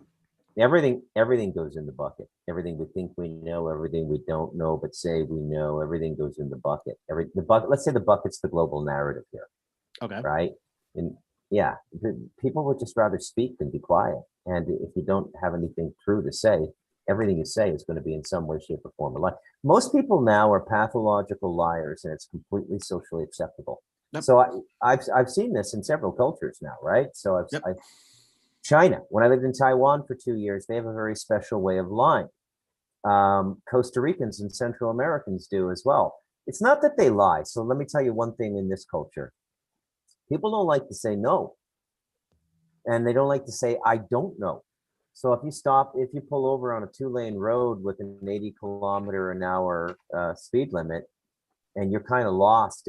Everything goes in the bucket. Everything we think we know, everything we don't know but say we know, everything goes in the bucket. Let's say the bucket's the global narrative here. Okay. Right? And yeah, people would just rather speak than be quiet. And if you don't have anything true to say, everything you say is going to be in some way, shape, or form a lie. Most people now are pathological liars, and it's completely socially acceptable. Yep. So I've seen this in several cultures now, right? So China, when I lived in Taiwan for 2 years, they have a very special way of lying. Costa Ricans and Central Americans do as well. It's not that they lie. So let me tell you one thing in this culture. People don't like to say no. And they don't like to say, I don't know. So if you pull over on a 2-lane road with an 80-kilometer-an-hour speed limit, and you're kind of lost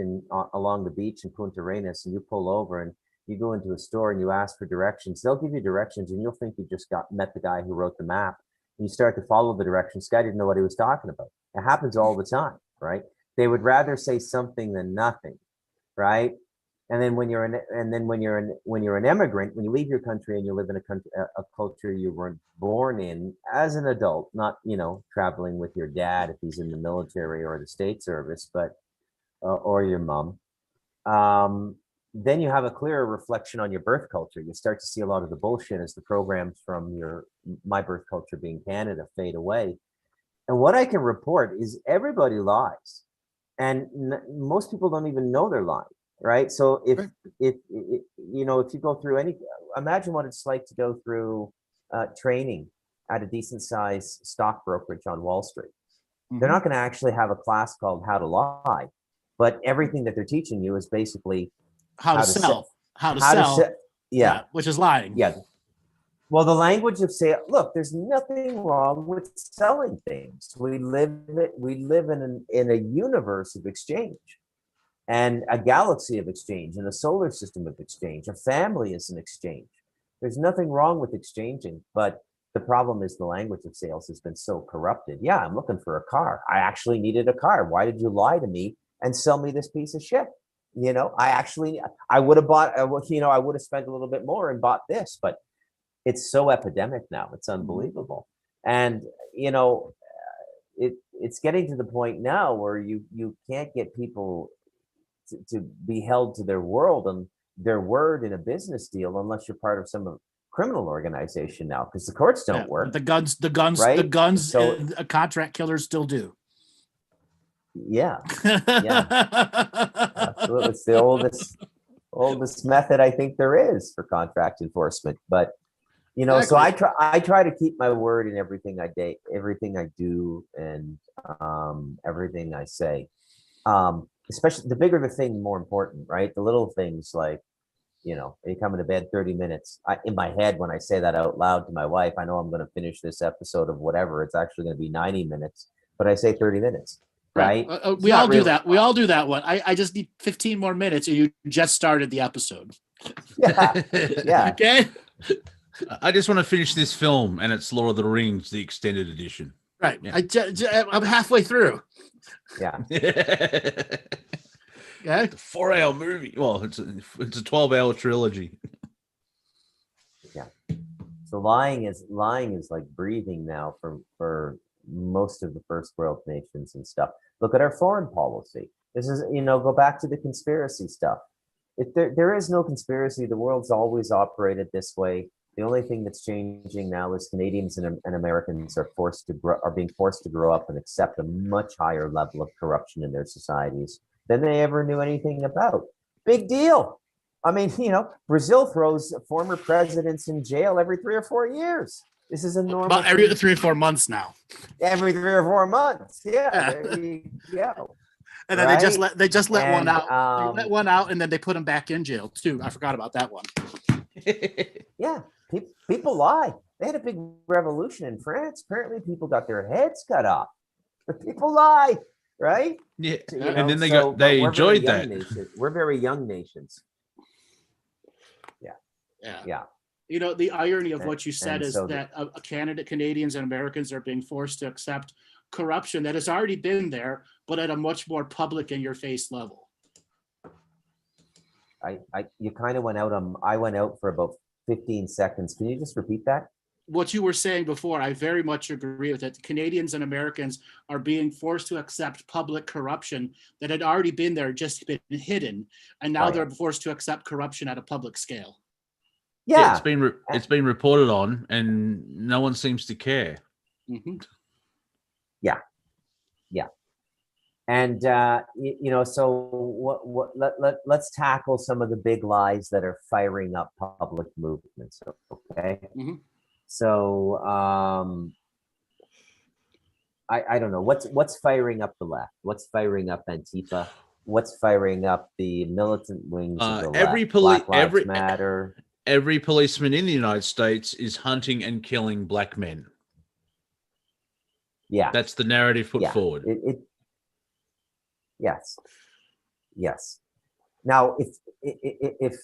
along the beach in Punta Arenas, and you pull over and you go into a store and you ask for directions, they'll give you directions and you'll think you just met the guy who wrote the map. And you start to follow the directions. This guy didn't know what he was talking about. It happens all the time, right? They would rather say something than nothing, right? And then when you're an immigrant, when you leave your country and you live in a culture you weren't born in as an adult, not traveling with your dad if he's in the military or the state service, but or your mom, then you have a clearer reflection on your birth culture. You start to see a lot of the bullshit as the programs from my birth culture being Canada fade away. And what I can report is everybody lies, and most people don't even know they're lying. Right. So if you go through imagine what it's like to go through training at a decent size stock brokerage on Wall Street. Mm-hmm. They're not going to actually have a class called How to Lie, but everything that they're teaching you is basically how to sell. Yeah, which is lying. Yeah. Well, the language of look, there's nothing wrong with selling things. We live in a universe of exchange. And a galaxy of exchange and a solar system of exchange. A family is an exchange. There's nothing wrong with exchanging, but the problem is the language of sales has been so corrupted. Yeah, I'm looking for a car. I actually needed a car. Why did you lie to me and sell me this piece of shit? I would have bought, I would have spent a little bit more and bought this, but it's so epidemic now. It's unbelievable. And, it's getting to the point now where you can't get people to be held to their word in a business deal unless you're part of some criminal organization now, because the courts don't work. The guns, right? The guns, so, contract killers still do. Yeah, absolutely. It's the oldest method I think there is for contract enforcement. But exactly. So I try to keep my word in everything I do, and everything I say. especially the bigger the thing, the more important, right? The little things like, you know, are you coming to bed 30 minutes? In my head, when I say that out loud to my wife, I know I'm going to finish this episode of whatever. It's actually going to be 90 minutes, but I say 30 minutes, right? We all do that. We all do that one. I just need 15 more minutes, and you just started the episode. Yeah. Yeah. Okay. I just want to finish this film, and it's Lord of the Rings, the extended edition. Right. Yeah. I'm halfway through. Yeah. Okay. It's a 4-hour movie. Well, it's a 12-hour trilogy. Yeah. So lying is like breathing now for most of the first world nations and stuff. Look at our foreign policy. This is, you know, go back to the conspiracy stuff. There is no conspiracy. The world's always operated this way. The only thing that's changing now is Canadians and Americans are being forced to grow up and accept a much higher level of corruption in their societies than they ever knew anything about. Big deal. I mean, you know, Brazil throws former presidents in jail every 3 or 4 years. This is a normal. About every 3 or 4 months now. Every 3 or 4 months. Yeah. There you go. And then they just let one out. They let one out, and then they put him back in jail too. I forgot about that one. Yeah, people lie. They had a big revolution in France. Apparently, people got their heads cut off. But people lie, right? Yeah, So, you and know, then they enjoyed that. We're very young nations. Yeah. You know, the irony of what you said is so that Canadians and Americans are being forced to accept corruption that has already been there, but at a much more public, in-your-face level. You kind of went out I went out for about 15 seconds. Can you just repeat that? What you were saying before, I very much agree with it. Canadians and Americans are being forced to accept public corruption that had already been there, just been hidden, and now they're forced to accept corruption at a public scale. Yeah, it's been reported on, and no one seems to care. Mm-hmm. Yeah. And you know, so let's tackle some of the big lies that are firing up public movements. Okay. Mm-hmm. So I don't know what's firing up the left. What's firing up Antifa? What's firing up the militant wings of the left? Black Lives Matter. Every policeman in the United States is hunting and killing black men. Yeah, that's the narrative put forward. Yes. Now, if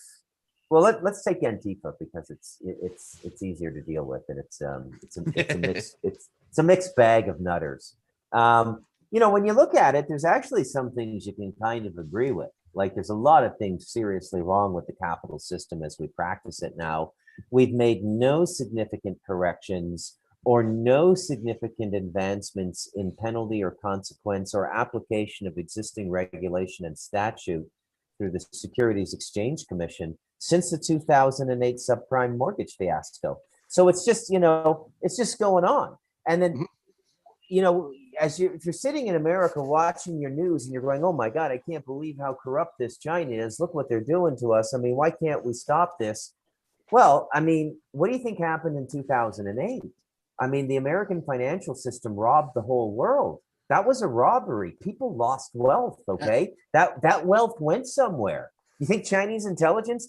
well, let's take Antifa because it's easier to deal with, and it's a mixed bag of nutters. You know, when you look at it, there's actually some things you can kind of agree with. Like, there's a lot of things seriously wrong with the capital system as we practice it now. We've made no significant corrections or no significant advancements in penalty or consequence or application of existing regulation and statute through the Securities Exchange Commission since the 2008 subprime mortgage fiasco. So it's just, you know, it's just going on. And then, you know, if you're sitting in America watching your news and you're going, oh my God, I can't believe how corrupt this China is. Look what they're doing to us. I mean, why can't we stop this? Well, I mean, what do you think happened in 2008? I mean, the American financial system robbed the whole world. That was a robbery. People lost wealth, okay? That wealth went somewhere. You think Chinese intelligence,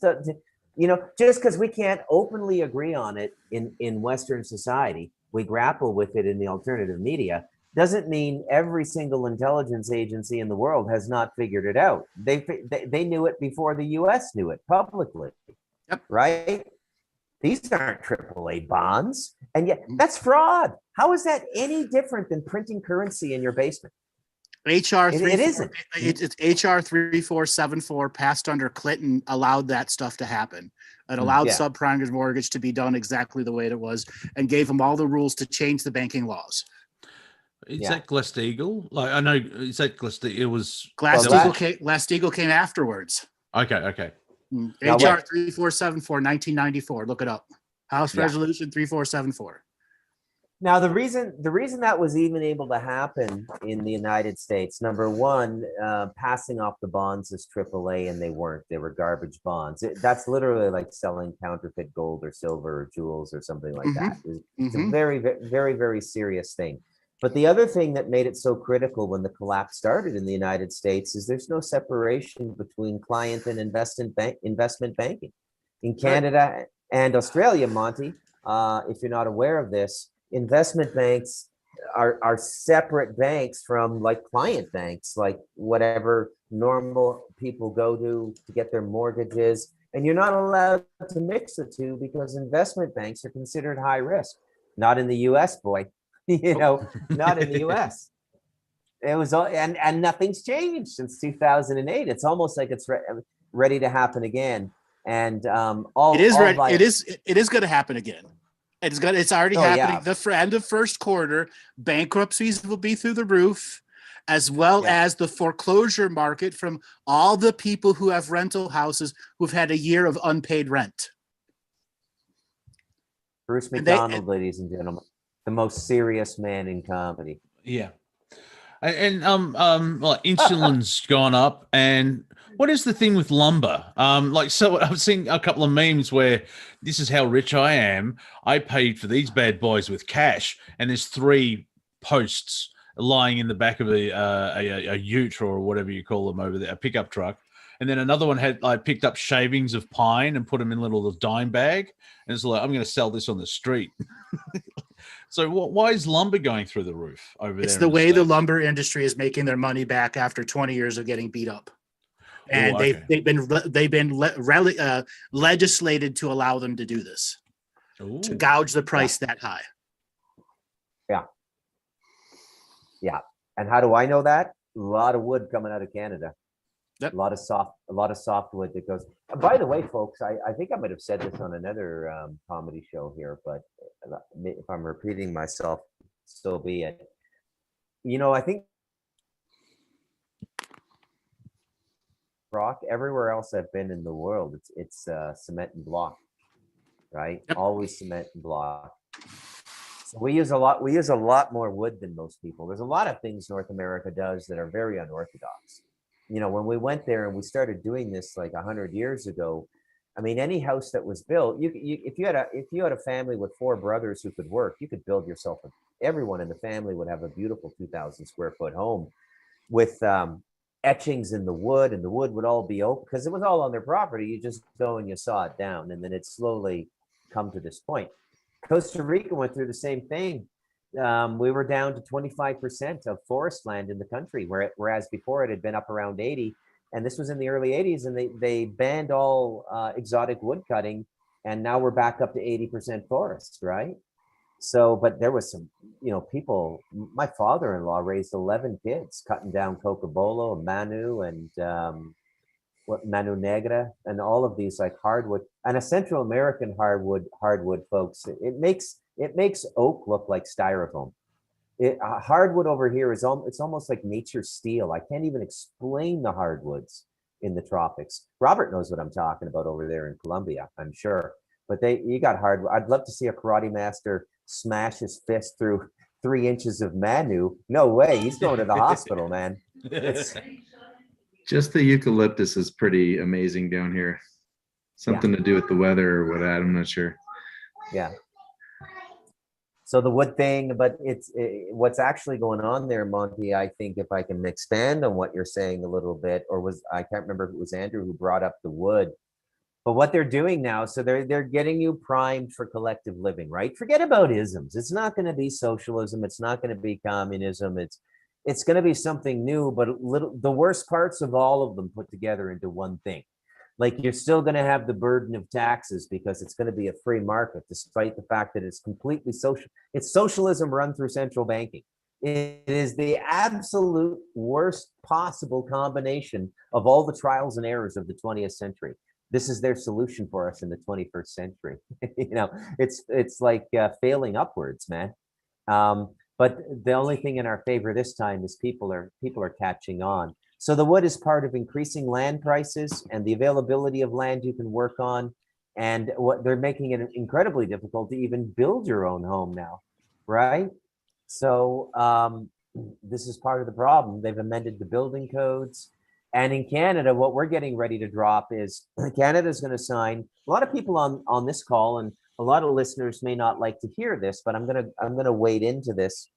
you know, just because we can't openly agree on it in Western society, we grapple with it in the alternative media, doesn't mean every single intelligence agency in the world has not figured it out. They knew it before the US knew it publicly, right? These aren't AAA bonds, and yet that's fraud. How is that any different than printing currency in your basement? It isn't. It's HR 3474 passed under Clinton allowed that stuff to happen. It allowed subprime mortgage to be done exactly the way it was, and gave them all the rules to change the banking laws. Is that Glass-Steagall? Like, I know, is that Glass-Steagall? It was Glass-Steagall came afterwards. Okay. HR 3474, 1994. Look it up. House Resolution 3474. Now, the reason that was even able to happen in the United States, number one, passing off the bonds as AAA, and they weren't. They were garbage bonds. That's literally like selling counterfeit gold or silver or jewels or something like that. It's a very, very, very serious thing. But the other thing that made it so critical when the collapse started in the United States is there's no separation between client and investment banking. In Canada and Australia, Monty, if you're not aware of this, investment banks are separate banks from like client banks, like whatever normal people go to get their mortgages. And you're not allowed to mix the two because investment banks are considered high risk. Not in the US, boy. Not in the US. It was all, and nothing's changed since 2008. It's almost like it's ready to happen again. And it is going to happen again. It's already happening. Yeah. The end of first quarter, bankruptcies will be through the roof, as well as the foreclosure market from all the people who have rental houses who've had a year of unpaid rent. Bruce MacDonald, ladies and gentlemen, the most serious man in comedy. Yeah. And well, insulin's gone up. And what is the thing with lumber? So I've seen a couple of memes where this is how rich I am. I paid for these bad boys with cash, and there's 3 posts lying in the back of a ute or whatever you call them over there, a pickup truck. And then another one I picked up shavings of pine and put them in a little dime bag. And it's like, I'm going to sell this on the street. So why is lumber going through the roof over there? It's the way the lumber industry is making their money back after 20 years of getting beat up. And they've been legislated to allow them to do this, to gouge the price that high. Yeah. And how do I know that? A lot of wood coming out of Canada. Yep. A lot of soft wood that goes. By the way, folks, I think I might have said this on another comedy show here, but if I'm repeating myself, so be it. I think rock everywhere else I've been in the world, it's cement and block, right? Yep. Always cement and block. So we use a lot more wood than most people. There's a lot of things North America does that are very unorthodox. When we went there and we started doing this like 100 years ago, I mean, any house that was built, if you had a family with 4 brothers who could work, you could build yourself. Everyone in the family would have a beautiful 2,000 square foot home with etchings in the wood, and the wood would all be open because it was all on their property. You just go and you saw it down, and then it slowly come to this point. Costa Rica went through the same thing. We were down to 25% of forest land in the country, whereas before it had been up around 80. And this was in the early 80s, and they banned all exotic wood cutting, and now we're back up to 80% forests, right? So, but there was some, people. My father-in-law raised 11 kids, cutting down cocobolo, manu, and Manu Negra, and all of these like hardwood, and a Central American hardwood, folks. It makes oak look like styrofoam. Hardwood over here it's almost like nature's steel. I can't even explain the hardwoods in the tropics. Robert knows what I'm talking about over there in Colombia, I'm sure. But you got hardwood. I'd love to see a karate master smash his fist through 3 inches of Manu. No way, he's going to the hospital, man. Just the eucalyptus is pretty amazing down here. Something to do with the weather or what? I'm not sure. Yeah. So the wood thing, but what's actually going on there, Monty, I think if I can expand on what you're saying a little bit, I can't remember if it was Andrew who brought up the wood, but what they're doing now, so they're getting you primed for collective living, right? Forget about isms. It's not going to be socialism. It's not going to be communism. It's going to be something new, but the worst parts of all of them put together into one thing. Like, you're still going to have the burden of taxes because it's going to be a free market, despite the fact that it's completely social. It's socialism run through central banking. It is the absolute worst possible combination of all the trials and errors of the 20th century. This is their solution for us in the 21st century. It's like failing upwards, man. But the only thing in our favor this time is people are catching on. So the wood is part of increasing land prices and the availability of land you can work on. And what they're making it incredibly difficult to even build your own home now, right? So this is part of the problem. They've amended the building codes. And in Canada, what we're getting ready to drop is Canada's going to sign. A lot of people on this call, and a lot of listeners may not like to hear this, but I'm gonna wade into this.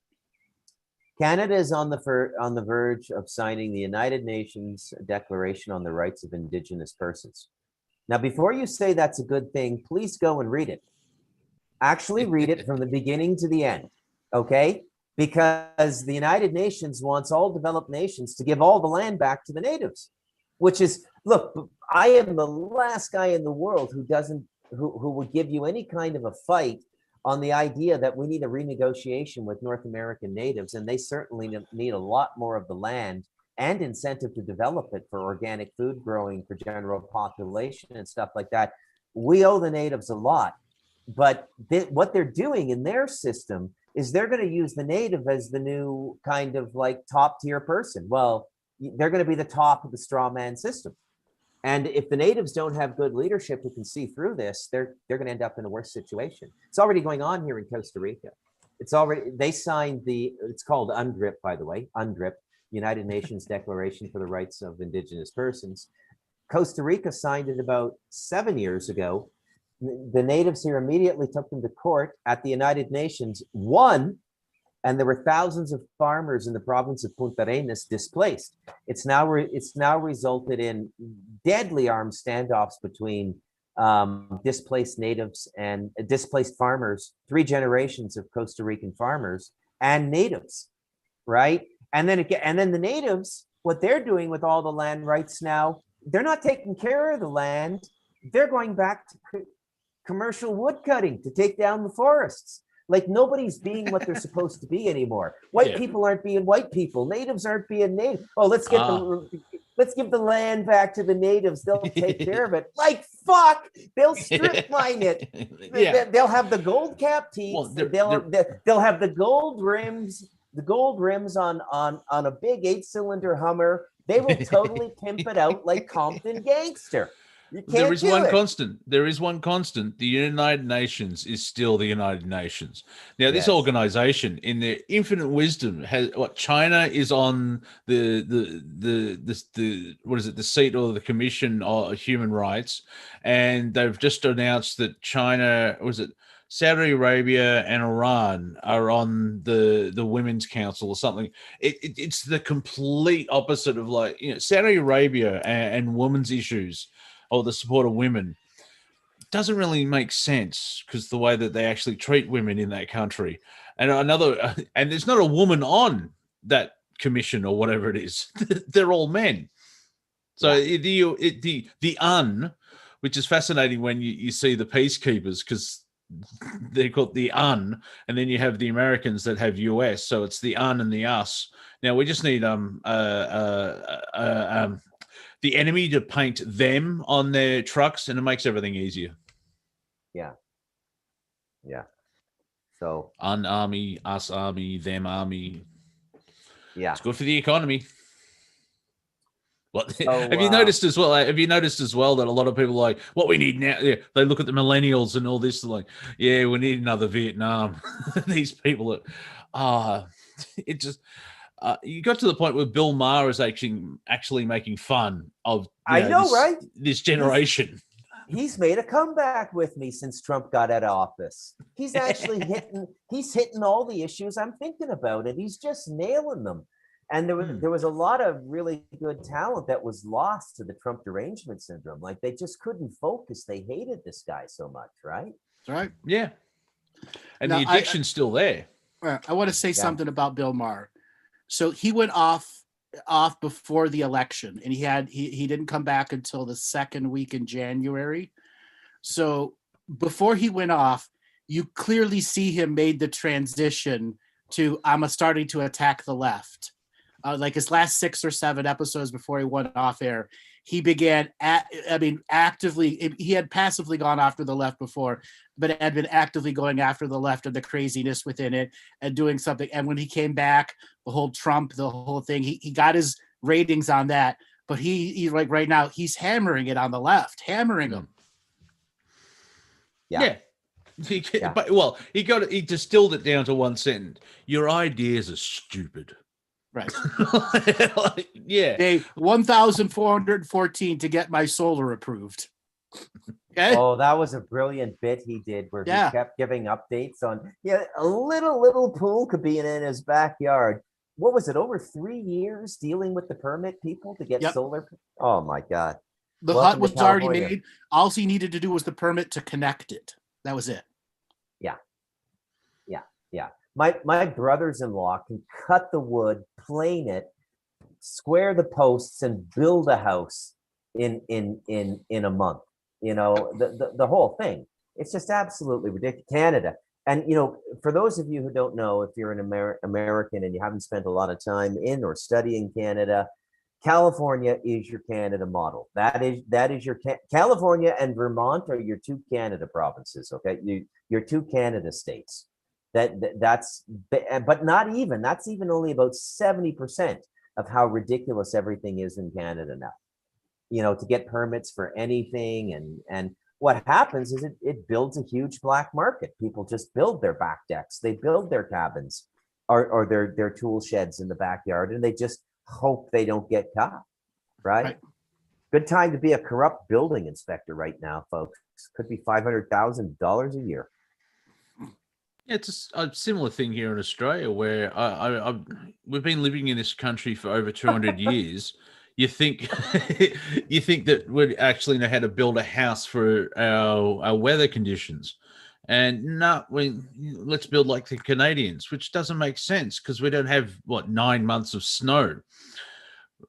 Canada is on the verge of signing the United Nations Declaration on the Rights of Indigenous Persons. Now, before you say that's a good thing, please go and read it. Actually read it from the beginning to the end, okay? Because the United Nations wants all developed nations to give all the land back to the natives, which is, look, I am the last guy in the world who would give you any kind of a fight on the idea that we need a renegotiation with North American natives, and they certainly need a lot more of the land and incentive to develop it for organic food growing for general population and stuff like that. We owe the natives a lot, but what they're doing in their system is they're going to use the native as the new kind of like top tier person. Well, they're going to be the top of the straw man system. And if the natives don't have good leadership who can see through this, they're going to end up in a worse situation. It's already going on here in Costa Rica. They signed it's called UNDRIP, by the way, UNDRIP, United Nations Declaration for the Rights of Indigenous Persons. Costa Rica signed it about 7 years ago. The natives here immediately took them to court at the United Nations, won, and there were thousands of farmers in the province of Punta Arenas displaced. It's now resulted in deadly armed standoffs between displaced natives and displaced farmers, 3 generations of Costa Rican farmers and natives, right? And then the natives, what they're doing with all the land rights now, they're not taking care of the land. They're going back to commercial wood cutting to take down the forests. Like nobody's being what they're supposed to be anymore. White people aren't being white people. Natives aren't being native. Oh, let's give the land back to the natives. They'll take care of it. Like fuck, they'll strip mine it. Yeah. They'll have the gold cap teeth. Well, they'll have the gold rims. The gold rims on a big 8-cylinder Hummer. They will totally pimp it out like Compton Gangster. There is one constant. There is one constant. The United Nations is still the United Nations. Now, this organization, in their infinite wisdom, has what China is on the what is it? The seat or the Commission on Human Rights, and they've just announced that China Saudi Arabia and Iran are on the Women's Council or something. It's the complete opposite of Saudi Arabia and women's issues, or the support of women, doesn't really make sense because the way that they actually treat women in that country. And and there's not a woman on that commission or whatever it is. They're all men. So the UN, which is fascinating when you see the peacekeepers, because they're called the UN, and then you have the Americans that have US. So it's the UN and the us. Now we just need the enemy to paint them on their trucks, and it makes everything easier. Yeah. So Un army, us army, them army. Yeah, it's good for the economy. What have you noticed as well? Have you noticed as well that a lot of people are like, what we need now? Yeah, they look at the millennials and all this, like, yeah, we need another Vietnam. These people it just. You got to the point where Bill Maher is actually making fun of right? This generation. He's made a comeback with me since Trump got out of office. He's actually hitting all the issues I'm thinking about, and he's just nailing them. And there was a lot of really good talent that was lost to the Trump derangement syndrome. Like they just couldn't focus. They hated this guy so much, right? That's right. Yeah. And now, the addiction's still there. I want to say something about Bill Maher. So he went off before the election, and he didn't come back until the second week in January. So before he went off, you clearly see him made the transition to I'm starting to attack the left. Like his last 6 or 7 episodes before he went off air, he began actively. He had passively gone after the left before, but had been actively going after the left and the craziness within it and doing something. And when he came back, the whole Trump, the whole thing, he got his ratings on that. But he like right now, he's hammering it on the left, hammering them. Yeah. But he distilled it down to one sentence. Your ideas are stupid. Right. Yeah. Day 1,414 to get my solar approved. Okay. Oh, that was a brilliant bit he did where he kept giving updates on a little pool could be in his backyard. what was it, over 3 years dealing with the permit people to get Yep. solar? Oh my God. The Welcome hut to was already California. made. All he needed to do was the permit to connect it. That was it. Yeah. My brothers-in-law can cut the wood, plane it, square the posts, and build a house in a month. You know, the whole thing. It's just absolutely ridiculous. Canada. And, you know, for those of you who don't know, if you're an American and you haven't spent a lot of time in or studying Canada, California is your Canada model. That is your California and Vermont are your two Canada provinces. Okay, your two Canada states. That's but not even that's even only about 70% of how ridiculous everything is in Canada now. You know, to get permits for anything, and what happens is it builds a huge black market. People just build their back decks, they build their cabins or their tool sheds in the backyard, and they just hope they don't get caught. Right? Good time to be a corrupt building inspector right now, folks. Could be $500,000 a year. Yeah, it's a similar thing here in Australia, where we've been living in this country for over 200 years. You think you think that we'd actually know how to build a house for our weather conditions, and let's build like the Canadians, which doesn't make sense because we don't have 9 months of snow.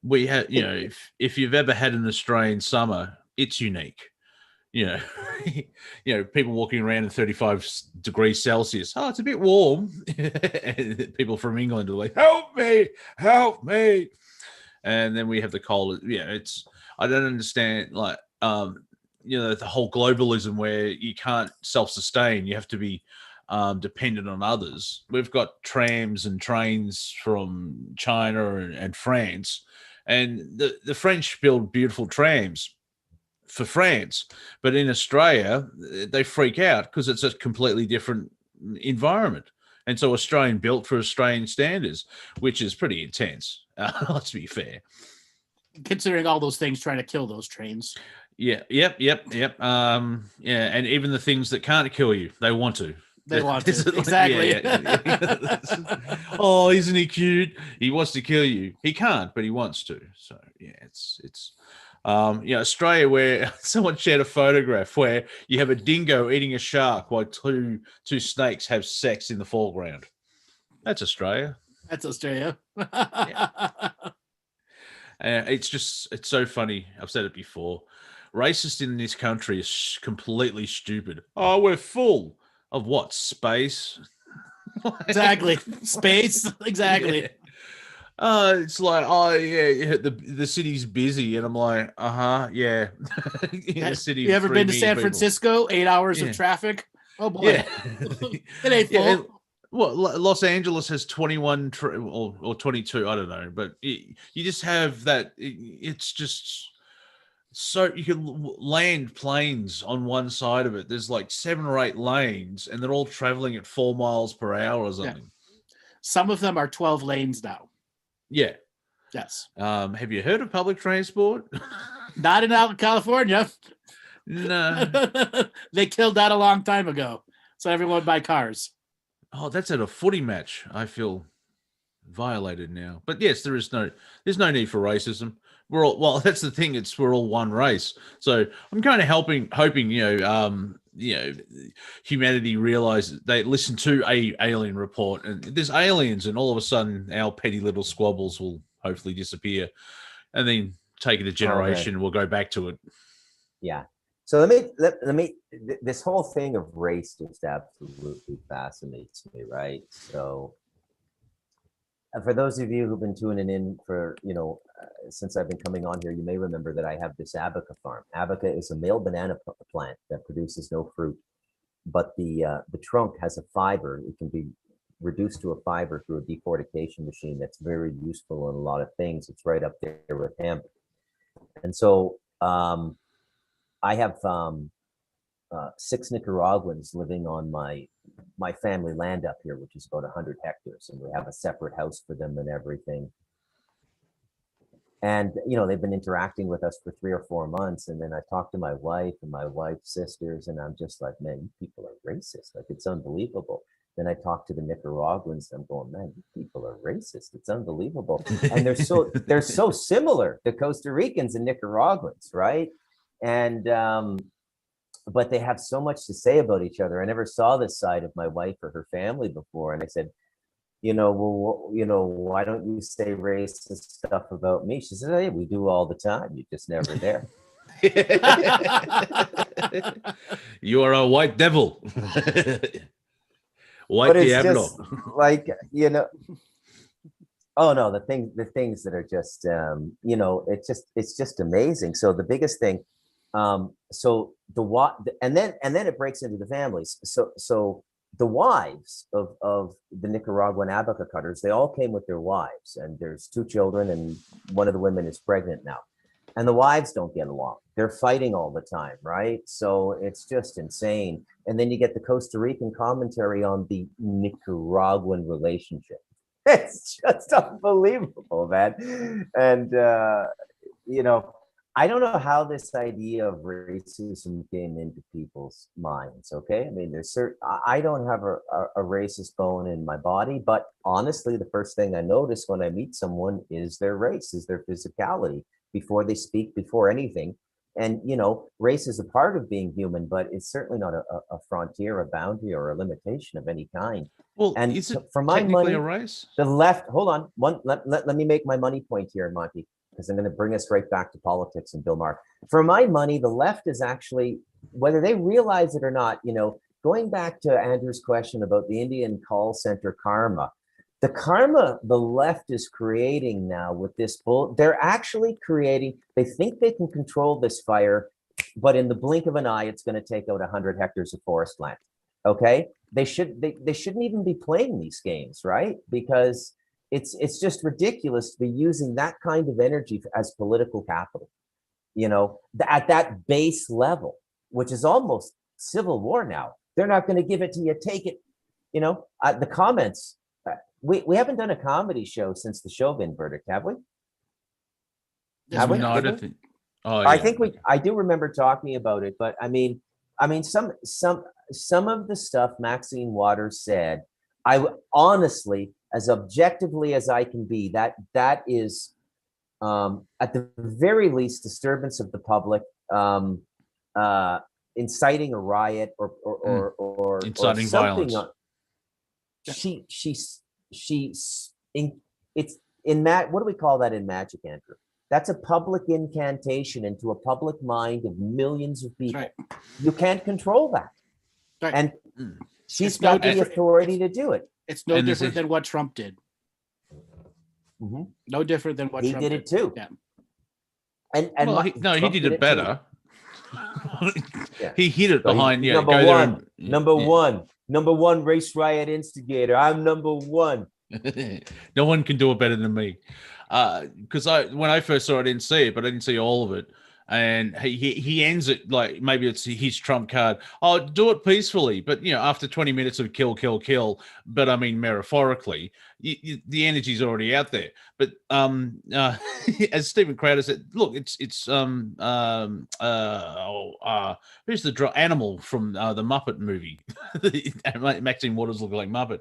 We have, you know, if you've ever had an Australian summer, it's unique. You know, people walking around in 35 degrees Celsius. Oh, it's a bit warm. And people from England are like, help me. And then we have the cold. Yeah, I don't understand, like, the whole globalism where you can't self-sustain. You have to be dependent on others. We've got trams and trains from China and France, and the French build beautiful trams for France, but in Australia they freak out because it's a completely different environment, and so Australian built for Australian standards, which is pretty intense. Let's be fair, considering all those things trying to kill those trains. Yep. And even the things that can't kill you, they want to. They want to. Exactly. Yeah. Oh, isn't he cute? He wants to kill you. He can't, but he wants to. So yeah, it's Australia, where someone shared a photograph where you have a dingo eating a shark while two snakes have sex in the foreground. That's Australia. That's Australia. It's so funny. I've said it before. Racist in this country is completely stupid. Oh, we're full of what? Space? Exactly. Space. Exactly. Yeah. It's like, oh yeah, the city's busy, and I'm like, yeah. The city. You ever been to San Francisco? 8 hours of traffic. Oh boy, yeah. It ain't full. Yeah, Los Angeles has 21 or 22, I don't know, but you just have that. It's just so you can land planes on one side of it. There's like 7 or 8 lanes, and they're all traveling at 4 miles per hour or something. Yeah. Some of them are 12 lanes now. Yeah. Yes. Have you heard of public transport? Not in California. No. They killed that a long time ago. So everyone buy cars. Oh, that's at a footy match. I feel violated now. But yes, there's no need for racism. That's the thing. We're all one race. So I'm kind of hoping, humanity realizes, they listen to a alien report, and there's aliens, and all of a sudden our petty little squabbles will hopefully disappear, and then take it a generation, we'll go back to it. Yeah. So let me this whole thing of race just absolutely fascinates me, right? So for those of you who've been tuning in for, since I've been coming on here, you may remember that I have this abaca farm. Abaca is a male banana plant that produces no fruit, but the trunk has a fiber. It can be reduced to a fiber through a decortication machine that's very useful in a lot of things. It's right up there with hemp. And so I have 6 Nicaraguans living on my family land up here, which is about 100 hectares, and we have a separate house for them and everything. And they've been interacting with us for 3 or 4 months, and then I talked to my wife and my wife's sisters, and I'm just like, man, you people are racist. Like, it's unbelievable. Then I talk to the Nicaraguans. I'm going, man, these people are racist. It's unbelievable, and they're so similar, the Costa Ricans and Nicaraguans, right? And but they have so much to say about each other. I never saw this side of my wife or her family before, and I said, why don't you say racist stuff about me? She said, hey, we do all the time. You're just never there. You are a white devil. White But it's Diablo. just like, oh no, the things that are just, it's just amazing. So the biggest thing, so and then it breaks into the families. So the wives of the Nicaraguan abaca cutters, they all came with their wives, and there's 2 children, and one of the women is pregnant now. And the wives don't get along. They're fighting all the time, right? So it's just insane. And then you get the Costa Rican commentary on the Nicaraguan relationship. It's just unbelievable, man. And, I don't know how this idea of racism came into people's minds, okay? I mean, I don't have a racist bone in my body, but honestly, the first thing I notice when I meet someone is their race, is their physicality, before they speak, before anything. And, race is a part of being human, but it's certainly not a frontier, a boundary, or a limitation of any kind. Well, And is it for my technically money, a race? the left, hold on, let me make my money point here, Monty, because I'm going to bring us right back to politics and Bill Maher. For my money, the left is actually, whether they realize it or not, going back to Andrew's question about the Indian call center karma, the karma the left is creating now with this they're actually creating, they think they can control this fire, but in the blink of an eye, it's going to take out 100 hectares of forest land. Okay? They shouldn't even be playing these games, right? Because it's just ridiculous to be using that kind of energy as political capital, at that base level, which is almost civil war now. They're not going to give it to you, take it. The comments, we haven't done a comedy show since the Chauvin verdict, have we? Have we? No, I don't think. Oh, yeah. I think I do remember talking about it, but I mean, some of the stuff Maxine Waters said, honestly, as objectively as I can be, that is, at the very least, disturbance of the public, inciting a riot or inciting violence. It's in what do we call that in magic, Andrew? That's a public incantation into a public mind of millions of people. Right. You can't control that. Right. And she's It's got no the authority to do it. It's no different than what Trump did. Mm-hmm. No different than what he Trump did it too. Yeah. And he did it better. Yeah. He hid it behind. Yeah, number one race riot instigator. I'm number one. No one can do it better than me. Because when I first saw it, I didn't see it, but I didn't see all of it. And he ends it like maybe it's his trump card. Oh, do it peacefully, but after 20 minutes of kill, but I mean metaphorically, the energy's already out there. But as Stephen Crowder said, look, it's who's the animal from the Muppet movie? Maxine Waters look like Muppet.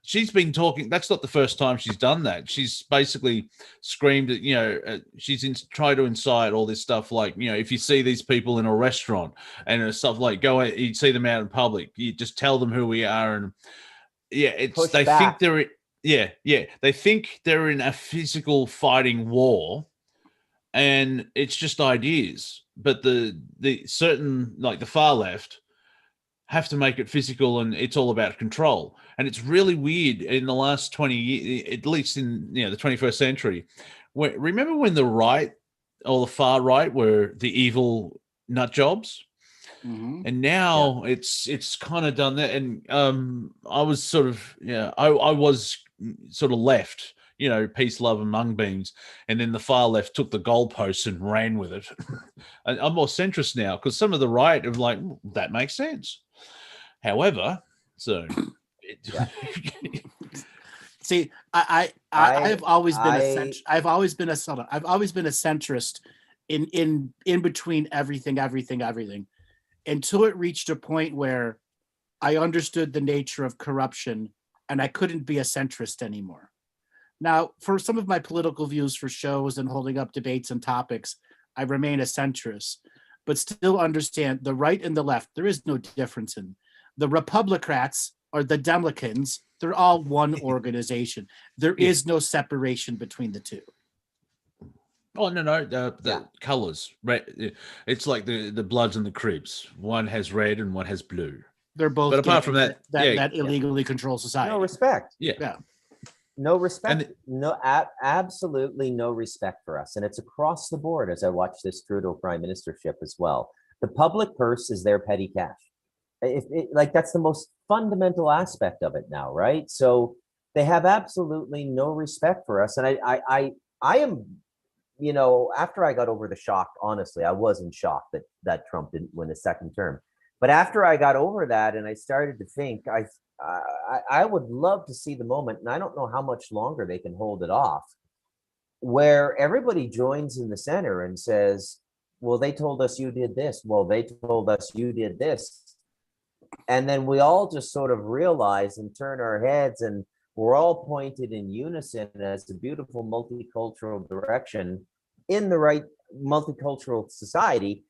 She's been talking. That's not the first time she's done that. She's basically screamed at, she's tried to incite all this stuff. Like, if you see these people in a restaurant and stuff like you see them out in public, you just tell them who we are. And they think they're, they think they're in a physical fighting war and it's just ideas. But the certain, like the far left, have to make it physical, and it's all about control. And it's really weird in the last 20 years, at least in the 21st century. Remember when the right or the far right were the evil nut jobs? Mm-hmm. And now it's kind of done that. And I was sort of I was sort of left, peace, love, and mung beans. And then the far left took the goalposts and ran with it. And I'm more centrist now because some of the right are like, that makes sense. However, see, I've always been I've always been a centrist in between everything until it reached a point where I understood the nature of corruption, and I couldn't be a centrist anymore. Now, for some of my political views for shows and holding up debates and topics, I remain a centrist, but still understand the right and the left. There is no difference in the Republicrats or the Democrats. They're all one organization. There is no separation between the two. Oh no, the colors. Red. It's like the Bloods and the Crips. One has red and one has blue. They're both. But apart from that, that illegally controlled society. No respect. Yeah. No respect. Absolutely no respect for us, and it's across the board. As I watch this Trudeau prime ministership as well, the public purse is their petty cash. That's the most fundamental aspect of it now, right? So they have absolutely no respect for us, and I am, after I got over the shock, honestly, I wasn't shocked that Trump didn't win a second term. But after I got over that and I started to think, I would love to see the moment, and I don't know how much longer they can hold it off, where everybody joins in the center and says, well, they told us you did this. Well, they told us you did this. And then we all just sort of realize and turn our heads, and we're all pointed in unison as a beautiful multicultural direction in the right multicultural society.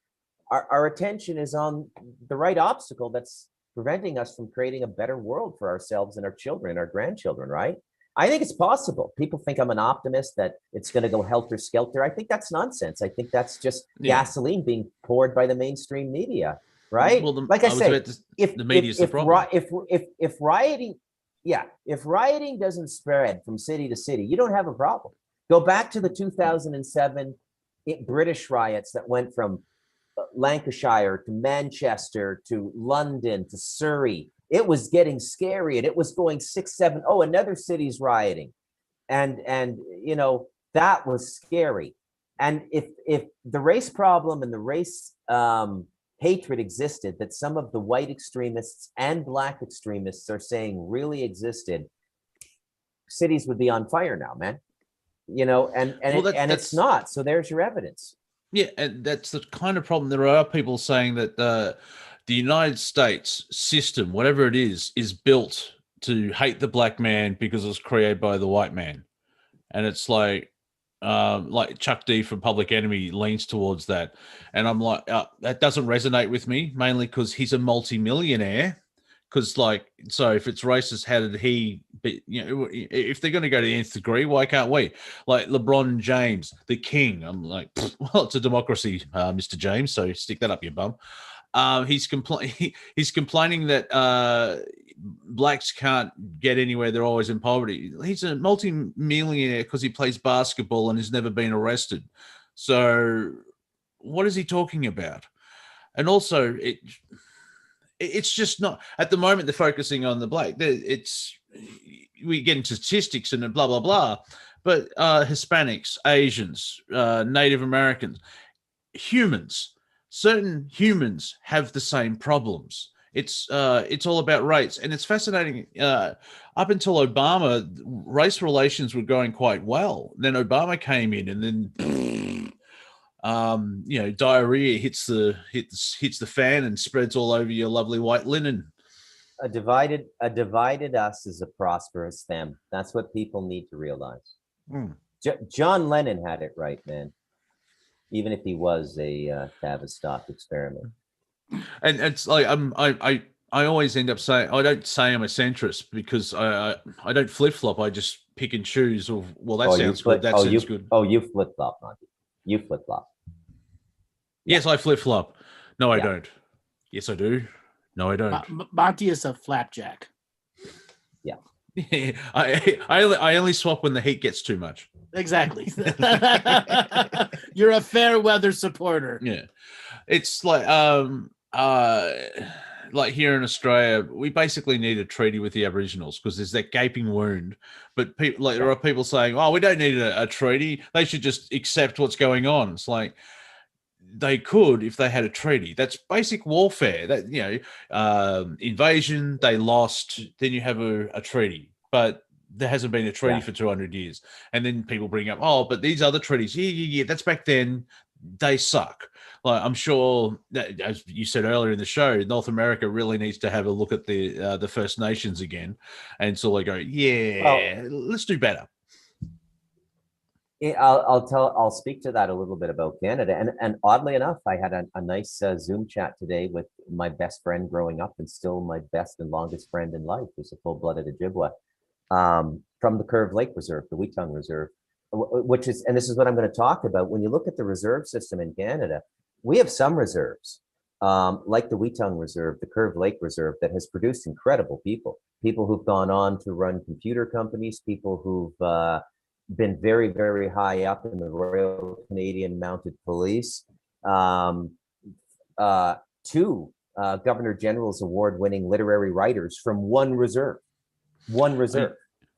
Our attention is on the right obstacle that's preventing us from creating a better world for ourselves and our children, our grandchildren, right? I think it's possible. People think I'm an optimist that it's going to go helter-skelter. I think that's nonsense. I think that's just gasoline being poured by the mainstream media, right? Well, like I say, if the media is the problem. If rioting doesn't spread from city to city, you don't have a problem. Go back to the 2007 British riots that went from Lancashire to Manchester to London to Surrey. It was getting scary, and it was going 6, 7. Oh, another city's rioting, and that was scary. And if the race problem and the race hatred existed, that some of the white extremists and black extremists are saying really existed, cities would be on fire now, man. It's not. So there's your evidence. Yeah, and that's the kind of problem. There are people saying that the United States system, whatever it is built to hate the black man because it was created by the white man. And it's like Chuck D from Public Enemy leans towards that. And I'm like, that doesn't resonate with me, mainly because he's a multi-millionaire. Because, so if it's racist, how did he be, if they're going to go to the nth degree, why can't we? Like LeBron James, the king. I'm like, well, it's a democracy, Mr. James, so stick that up your bum. He's complaining that blacks can't get anywhere. They're always in poverty. He's a multi-millionaire because he plays basketball and has never been arrested. So what is he talking about? And also, it's just not, at the moment they're focusing on the black. We get into statistics and blah, blah, blah. But Hispanics, Asians, Native Americans, certain humans have the same problems. It's all about race. And it's fascinating. Up until Obama, race relations were going quite well. Then Obama came in, and then diarrhea hits the fan and spreads all over your lovely white linen. A divided us is a prosperous them. That's what people need to realize. John Lennon had it right, man. Even if he was a Tavistock experiment. And it's like I always end up saying, I don't say I'm a centrist because I don't flip flop. I just pick and choose. Or sounds good. That sounds good. Oh, you flip flop, Monty. You flip flop. Yes, I flip flop. No, I don't. Yes, I do. No, I don't. Monty is a flapjack. Yeah. I only swap when the heat gets too much. Exactly. You're a fair weather supporter. Yeah. It's like here in Australia, we basically need a treaty with the Aboriginals because there's that gaping wound. But there are people saying, "Oh, we don't need a treaty. They should just accept what's going on." It's like they could if they had a treaty. That's basic warfare. That invasion, they lost. Then you have a treaty, but there hasn't been a treaty for 200 years. And then people bring up, "Oh, but these other treaties, yeah, that's back then." they suck. Like, I'm sure that, as you said earlier in the show, North America really needs to have a look at the First Nations again, and sort of go, yeah, let's do better. I'll speak to that a little bit about Canada, and oddly enough, I had a nice Zoom chat today with my best friend growing up, and still my best and longest friend in life, who's a full-blooded Ojibwa, from the Curve Lake Reserve, the Weetong Reserve, which is, and this is what I'm going to talk about. When you look at the reserve system in Canada, we have some reserves, like the Weetong Reserve, the Curve Lake Reserve, that has produced incredible people who've gone on to run computer companies, people who've been very, very high up in the Royal Canadian Mounted Police, two Governor General's award-winning literary writers from one reserve.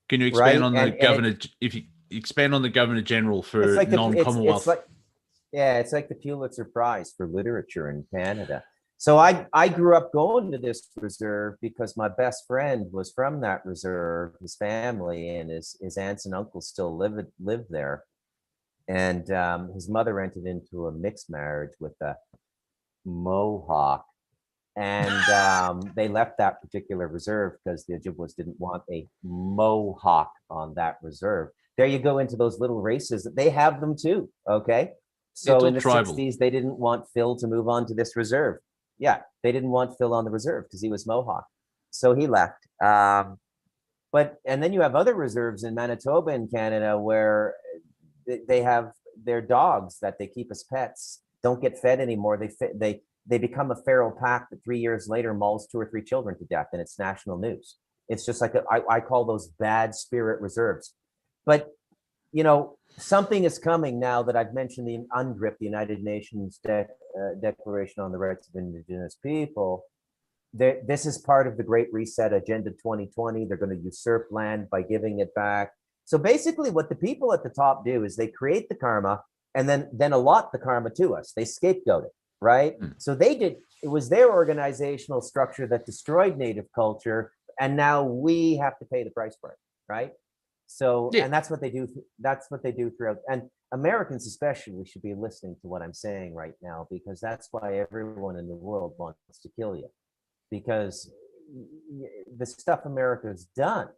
Can you expand on the Governor? If you expand on the Governor General for like non-Commonwealth. It's like the Pulitzer Prize for literature in Canada. So I grew up going to this reserve because my best friend was from that reserve, his family and his aunts and uncles still live there. And his mother entered into a mixed marriage with a Mohawk. And they left that particular reserve because the Ojibwas didn't want a Mohawk on that reserve. There you go into those little races. They have them too, okay? So in the 60s, they didn't want Phil to move on to this reserve. Yeah, they didn't want Phil on the reserve because he was Mohawk. So he left. And then you have other reserves in Manitoba and Canada where they have their dogs that they keep as pets, don't get fed anymore. They become a feral pack that 3 years later mauls 2 or 3 children to death, and it's national news. It's just like, I call those bad spirit reserves. But, you know, something is coming now that I've mentioned, the UNDRIP, the United Nations Declaration on the Rights of Indigenous People. This is part of the Great Reset Agenda 2020. They're going to usurp land by giving it back. So basically what the people at the top do is they create the karma and then allot the karma to us. They scapegoat it, right? So it was their organizational structure that destroyed Native culture, and now we have to pay the price for it, right? So, yeah. And that's what they do. That's what they do throughout. And Americans especially should be listening to what I'm saying right now, because that's why everyone in the world wants to kill you. Because the stuff America's done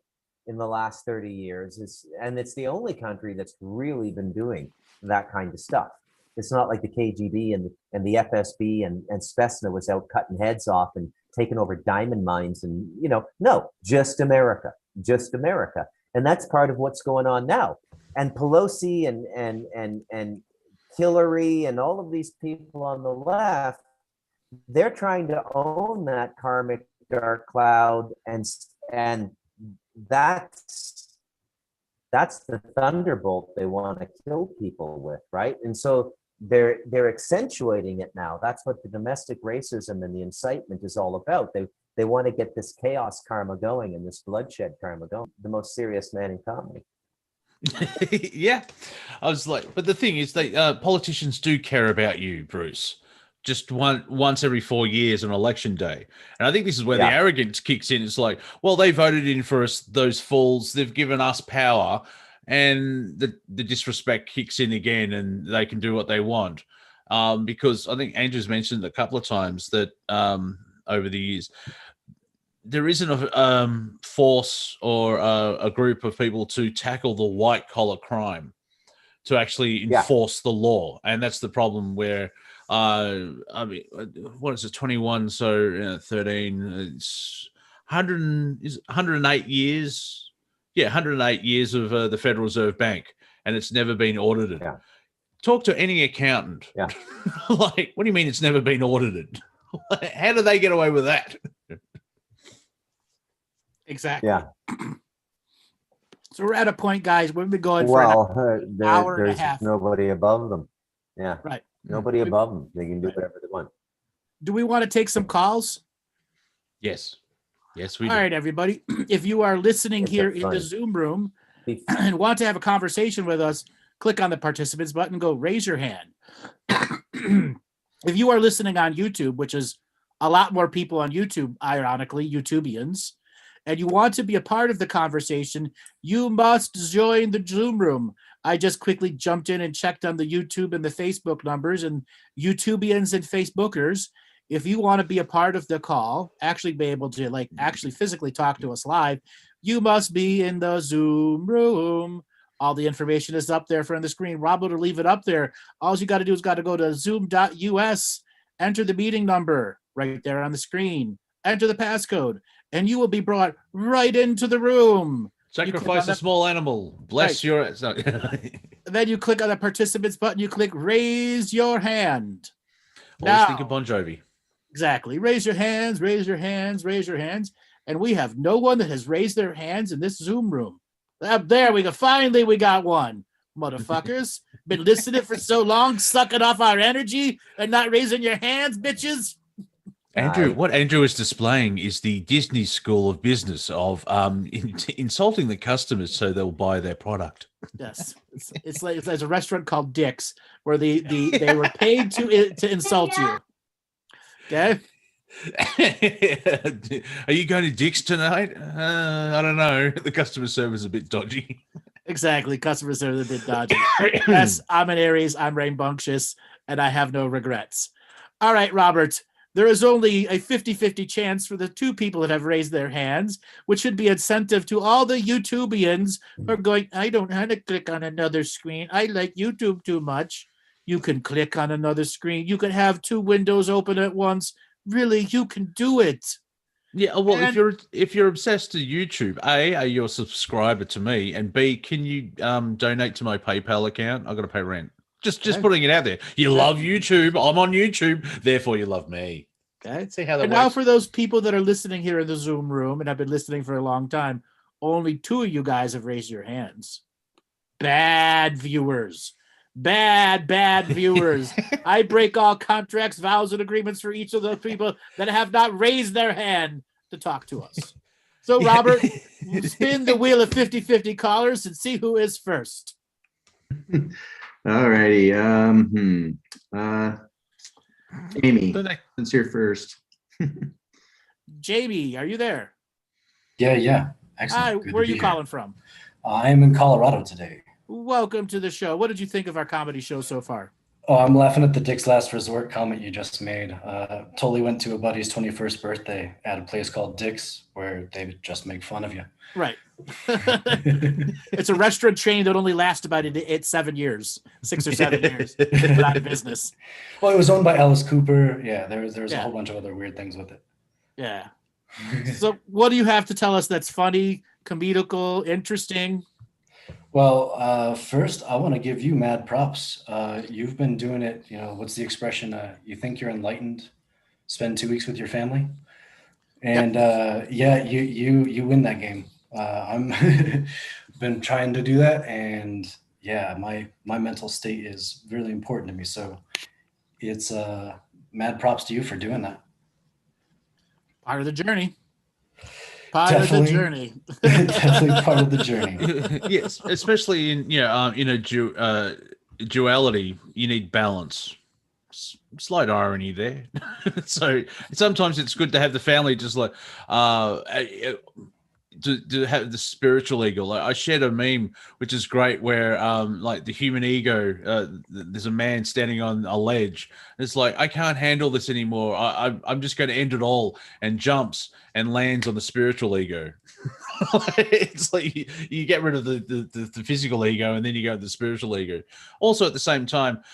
in the last 30 years and it's the only country that's really been doing that kind of stuff. It's not like the KGB and the FSB and Spetsnaz was out cutting heads off and taking over diamond mines and, no, just America. And that's part of what's going on now. And Pelosi and Hillary and all of these people on the left, they're trying to own that karmic dark cloud, and that's the thunderbolt they want to kill people with, right? And so they're accentuating it now. That's what the domestic racism and the incitement is all about. They want to get this chaos karma going and this bloodshed karma going. The most serious man in comedy. Yeah, I was like, but the thing is, politicians do care about you, Bruce. Just once every 4 years on election day. And I think this is where the arrogance kicks in. It's like, well, they voted in for us, those fools. They've given us power, and the disrespect kicks in again, and they can do what they want. Because I think Andrew's mentioned a couple of times that over the years, there isn't a force or a group of people to tackle the white collar crime, to actually enforce the law. And that's the problem where, I mean, what is it, 21, so 13, it's 108 years. Yeah, 108 years of the Federal Reserve Bank, and it's never been audited. Yeah. Talk to any accountant. Yeah. Like, what do you mean it's never been audited? How do they get away with that? Exactly. Yeah. So we're at a point, guys, we've been going for an hour and a half. Nobody above them. Yeah. Right. Nobody above them. They can do whatever they want. Do we want to take some calls? Yes. Yes, we do. All right, everybody. If you are listening here in the Zoom room and want to have a conversation with us, click on the participants button, go raise your hand. If you are listening on YouTube, which is a lot more people on YouTube, ironically, YouTubians, and you want to be a part of the conversation, you must join the Zoom room. I just quickly jumped in and checked on the YouTube and the Facebook numbers, and YouTubians and Facebookers, if you want to be a part of the call, actually be able to like actually physically talk to us live, you must be in the Zoom room. All the information is up there from the screen. Robert will leave it up there. All you got to do is got to go to zoom.us, enter the meeting number right there on the screen, enter the passcode, and you will be brought right into the room. Sacrifice a small animal. Bless Right. your. Then you click on the participants button. You click raise your hand. Always think of Bon Jovi. Exactly. Raise your hands, raise your hands, raise your hands. And we have no one that has raised their hands in this Zoom room. Up there we go. Finally, we got one. Motherfuckers. Been listening for so long, sucking off our energy and not raising your hands, bitches. Andrew, what Andrew is displaying is the Disney School of Business of insulting the customers so they'll buy their product. Yes, it's like there's a restaurant called Dick's where they were paid to insult you. Okay. Are you going to Dick's tonight? I don't know. The customer service is a bit dodgy. Exactly. Customer service is a bit dodgy. Yes, I'm an Aries. I'm rambunctious, and I have no regrets. All right, Robert. There is only a 50-50 chance for the two people that have raised their hands, which should be incentive to all the YouTubians who are going, I don't want to click on another screen. I like YouTube too much. You can click on another screen. You can have two windows open at once. Really, you can do it. Yeah, well, if you're obsessed to YouTube, A, are you a subscriber to me? And B, can you donate to my PayPal account? I've got to pay rent. Just putting it out there. You love YouTube. I'm on YouTube. Therefore, you love me. Okay. See how that and works. now for those people that are listening here in the Zoom room and have been listening for a long time, only two of you guys have raised your hands. Bad viewers. Bad viewers. I break all contracts, vows, and agreements for each of those people that have not raised their hand to talk to us. So, Robert, spin the wheel of 50-50 callers and see who is first. All righty. Amy, since you're first. Jamie, are you there? Yeah. Excellent. Hi, Good where are to be you here. calling from? I'm in Colorado today. Welcome to the show. What did you think of our comedy show so far? Oh, I'm laughing at the Dick's Last Resort comment you just made. Totally went to a buddy's 21st birthday at a place called Dick's where they just make fun of you. Right. It's a restaurant chain that only lasts about 7 years, 6 or 7 years. It's out of business. Well, it was owned by Alice Cooper. Yeah, there was a whole bunch of other weird things with it. Yeah. So what do you have to tell us that's funny, comedical, interesting? Well, first, I want to give you mad props. You've been doing it, what's the expression? You think you're enlightened, spend 2 weeks with your family. And you win that game. I'm been trying to do that. And yeah, my mental state is really important to me. So it's mad props to you for doing that. Part of the journey. Definitely part of the journey. Yes, especially in duality, you need balance. Slight irony there. So sometimes it's good to have the family just like to have the spiritual ego. Like I shared a meme which is great where like the human ego, there's a man standing on a ledge. It's like, I can't handle this anymore. I'm just going to end it all, and jumps and lands on the spiritual ego. It's like you get rid of the physical ego, and then you go to the spiritual ego. Also, at the same time,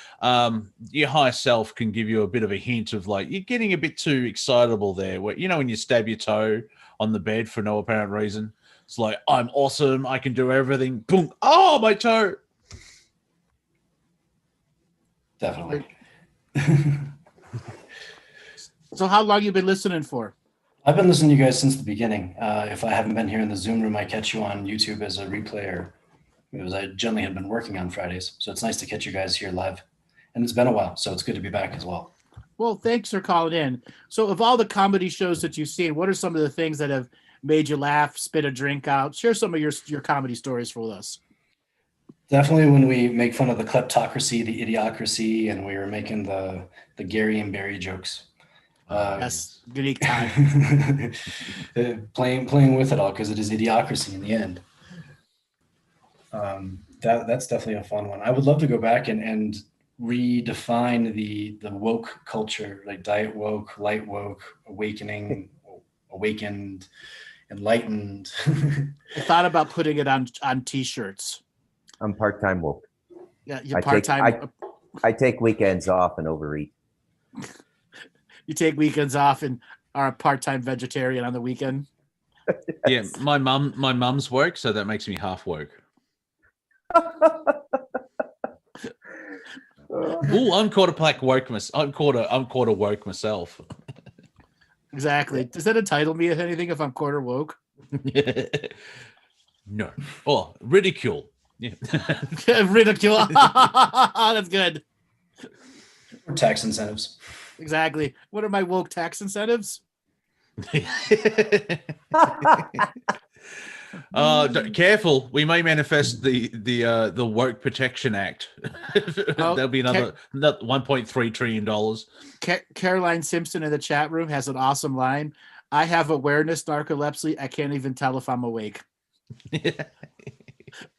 your higher self can give you a bit of a hint of like, you're getting a bit too excitable there. Where, when you stab your toe on the bed for no apparent reason, it's like, I'm awesome, I can do everything. Boom! Oh, my toe. Definitely. So how long you been listening for? I've been listening to you guys since the beginning. If I haven't been here in the Zoom room, I catch you on YouTube as a replayer, because I generally have been working on Fridays. So it's nice to catch you guys here live. And it's been a while, so it's good to be back as well. Well, thanks for calling in. So of all the comedy shows that you've seen, what are some of the things that have made you laugh, spit a drink out? Share some of your comedy stories with us. Definitely when we make fun of the kleptocracy, the idiocracy, and we were making the Gary and Barry jokes. Yes, unique time. Playing with it all, because it is idiocracy in the end. That's definitely a fun one. I would love to go back and redefine the woke culture, like diet woke, light woke, awakening, awakened, enlightened. I thought about putting it on t-shirts. I'm part-time woke. Yeah, you're I take part-time. I take weekends off and overeat. You take weekends off and are a part-time vegetarian on the weekend. Yeah, my mum's woke, so that makes me half woke. Ooh, I'm quarter woke. I'm quarter woke myself. Exactly. Does that entitle me to anything if I'm quarter woke? No. Oh, ridicule. Yeah. Ridicule. That's good. Or tax incentives. Exactly. What are my woke tax incentives? Careful, we may manifest the Woke Protection Act. There'll be another $1.3 trillion. Caroline Simpson in the chat room has an awesome line. I have awareness narcolepsy. I can't even tell if I'm awake.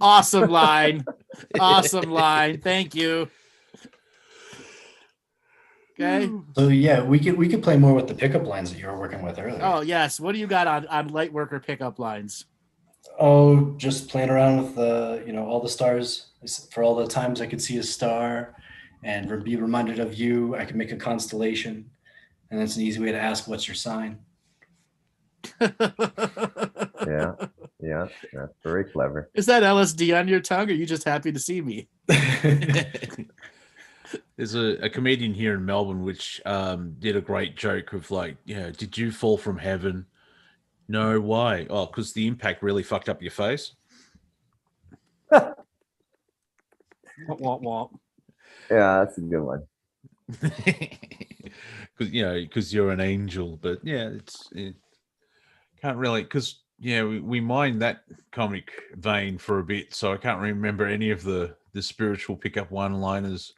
Awesome line. Awesome line. Thank you. Okay. So yeah, we could play more with the pickup lines that you were working with earlier. Oh yes. What do you got on light worker pickup lines? Oh, just playing around with all the stars. For all the times I could see a star and be reminded of you, I can make a constellation, and that's an easy way to ask what's your sign. Yeah, that's very clever. Is that LSD on your tongue, or are you just happy to see me? There's a comedian here in Melbourne which did a great joke of like, did you fall from heaven? No, why? Oh, because the impact really fucked up your face. Wah. Yeah, that's a good one. Because you're an angel, but it can't really, because we mined that comic vein for a bit, so I can't remember any of the spiritual pickup one-liners.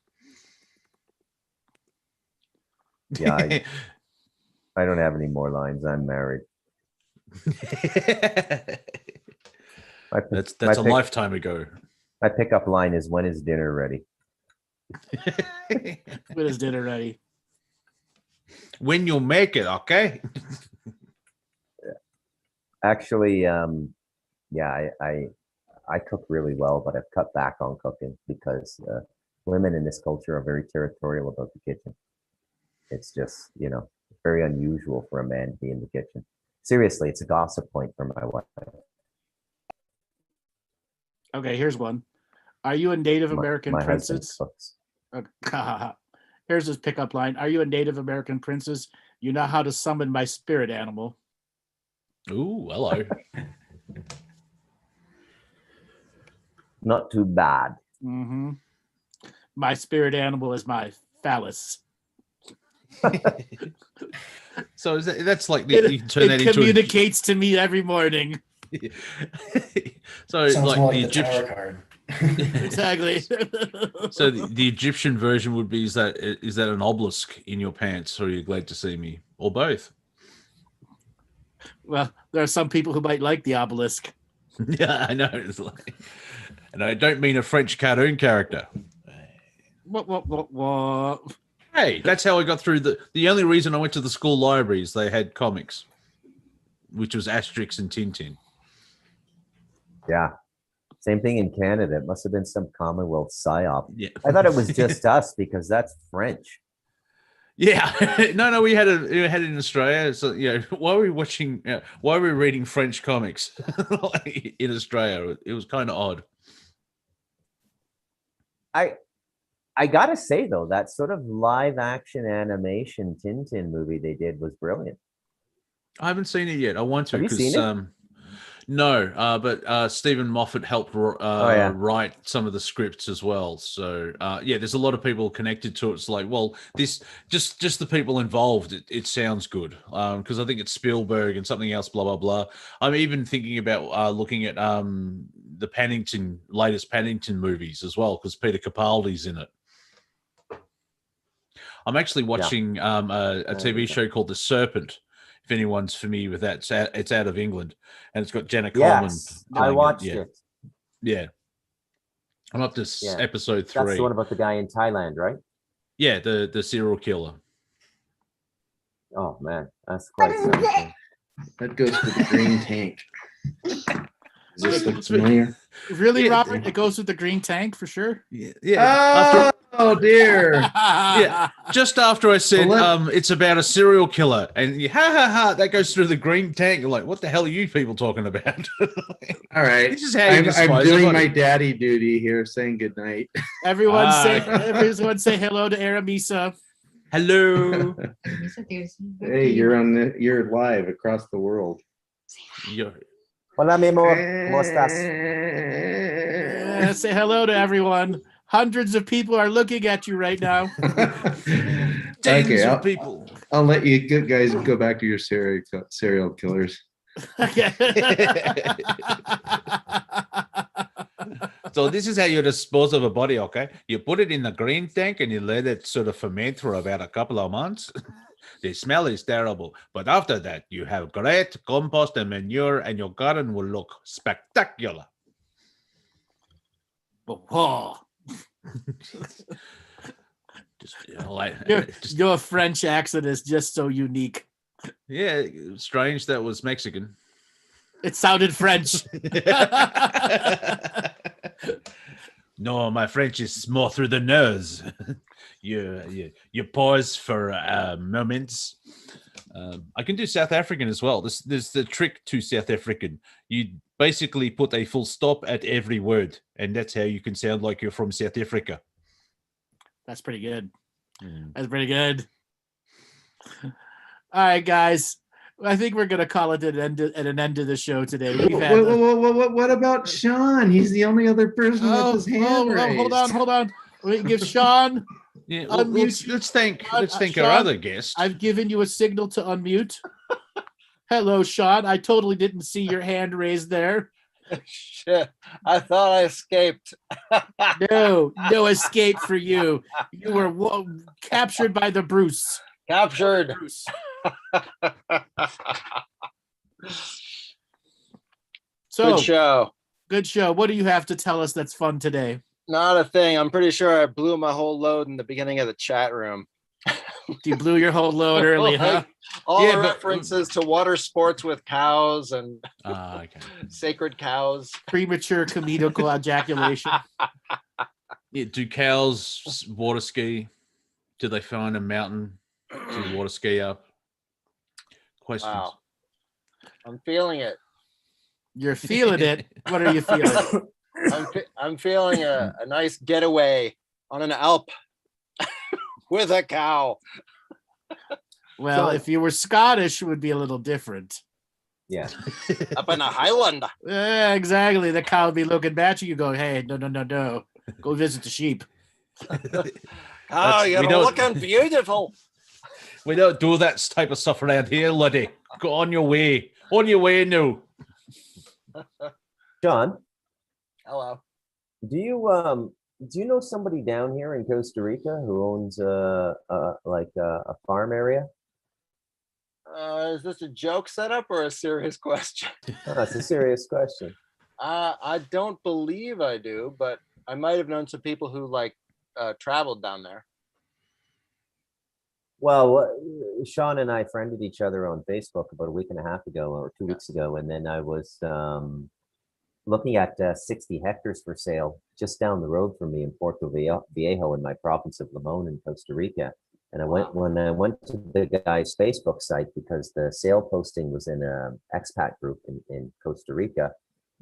Yeah, I don't have any more lines. I'm married. That's a lifetime ago. My pickup line is, when is dinner ready? When is dinner ready? When you'll make it, okay? Actually, I cook really well, but I've cut back on cooking because women in this culture are very territorial about the kitchen. It's just, very unusual for a man to be in the kitchen. Seriously, it's a gossip point for my wife. Okay, here's one. Are you a Native American my husband princess? cooks. Here's his pickup line. Are you a Native American princess? You know how to summon my spirit animal. Ooh, hello. Not too bad. Mm-hmm. My spirit animal is my phallus. So that's like It communicates to me every morning. So sounds like more the like the Egyptian tarot card. Exactly. So the Egyptian version would be, is that an obelisk in your pants, or are you glad to see me, or both? Well, there are some people who might like the obelisk. Yeah, I know. It's like, and I don't mean a French cartoon character. What? Hey, that's how I got through the only reason I went to the school library is they had comics, which was Asterix and Tintin. Yeah. Same thing in Canada. It must have been some Commonwealth psyop. Yeah. I thought it was just us because that's French. Yeah, no, we had it in Australia. So why were we reading French comics in Australia? It was kind of odd. I gotta say though, that sort of live action animation Tintin movie they did was brilliant. I haven't seen it yet. I want to. Have you seen it? No, but Stephen Moffat helped write some of the scripts as well. So there's a lot of people connected to it. It's like, well, this just the people involved. It sounds good because I think it's Spielberg and something else. Blah blah blah. I'm even thinking about looking at the latest Paddington movies as well because Peter Capaldi's in it. I'm actually watching a TV show called The Serpent. If anyone's familiar with that, it's out of England, and it's got Jenna Coleman. Yes, I watched it. Yeah, I'm up to Yeah. episode 3. That's the one about the guy in Thailand, right? Yeah, the serial killer. Oh man, that's quite something. That goes for the green tank. Does this look It's familiar? Really, Yeah, Robert? It goes with the green tank for sure. Yeah. Oh dear. Yeah, just after I said Well, it's about a serial killer, and you, that goes through the green tank. You're like, what the hell are you people talking about? All right. This is how you I'm despise doing somebody. my daddy duty here, saying goodnight. Everyone say Ah. hello to Aramisa. Hello. Hey, you're live across the world. Hola, mi amor. ¿Cómo estás? Say hello to everyone. Hundreds of people are looking at you right now. Tens Okay, of people. I'll let you good guys go back to your serial killers. So this is how you dispose of a body, okay? You put it in the green tank and you let it sort of ferment for about a couple of months. The smell is terrible, but after that, you have great compost and manure, and your garden will look spectacular. Whoa. Just, like, Your French accent is just so unique. Yeah, strange that was Mexican. It sounded French. No, my French is more through the nose. You pause for moments. I can do South African as well. There's the trick to South African. You basically put a full stop at every word, and that's how you can sound like you're from South Africa. That's pretty good. That's pretty good. All right, guys. I think we're gonna call it an end to the show today. We've had what about Sean? He's the only other person with his hand raised. Hold on. We give Sean. Yeah, unmute. let's thank Sean, our other guest. I've given you a signal to unmute. Hello, Sean. I totally didn't see your hand raised there. Shit, I thought I escaped. No escape for you. You were captured by the Bruce. Captured. Bruce. So good show. What do you have to tell us that's fun today? Not a thing. I'm pretty sure I blew my whole load in the beginning of the chat room. You blew your whole load early, huh? All the references to water sports with cows and sacred cows. Premature comedical ejaculation. Yeah, do cows water ski? Do they find a mountain to water ski up? Questions. Wow. I'm feeling it. You're feeling it. What are you feeling? I'm feeling a nice getaway on an Alp with a cow. Well, if you were Scottish, it would be a little different. Yeah. Up in a Highland. Yeah, exactly. The cow would be looking at you going, hey, no. Go visit the sheep. Oh, you're looking beautiful. We don't do that type of stuff around here, Luddy. Go on your way. On your way now. John. Hello. Do you know somebody down here in Costa Rica who owns a farm area? Is this a joke setup or a serious question? No, it's a serious question. I don't believe I do, but I might have known some people who traveled down there. Well, Sean and I friended each other on Facebook about a week and a half ago or 2 weeks ago, and then I was looking at 60 hectares for sale just down the road from me in Puerto Viejo in my province of Limon in Costa Rica. And when I went to the guy's Facebook site, because the sale posting was in an expat group in Costa Rica,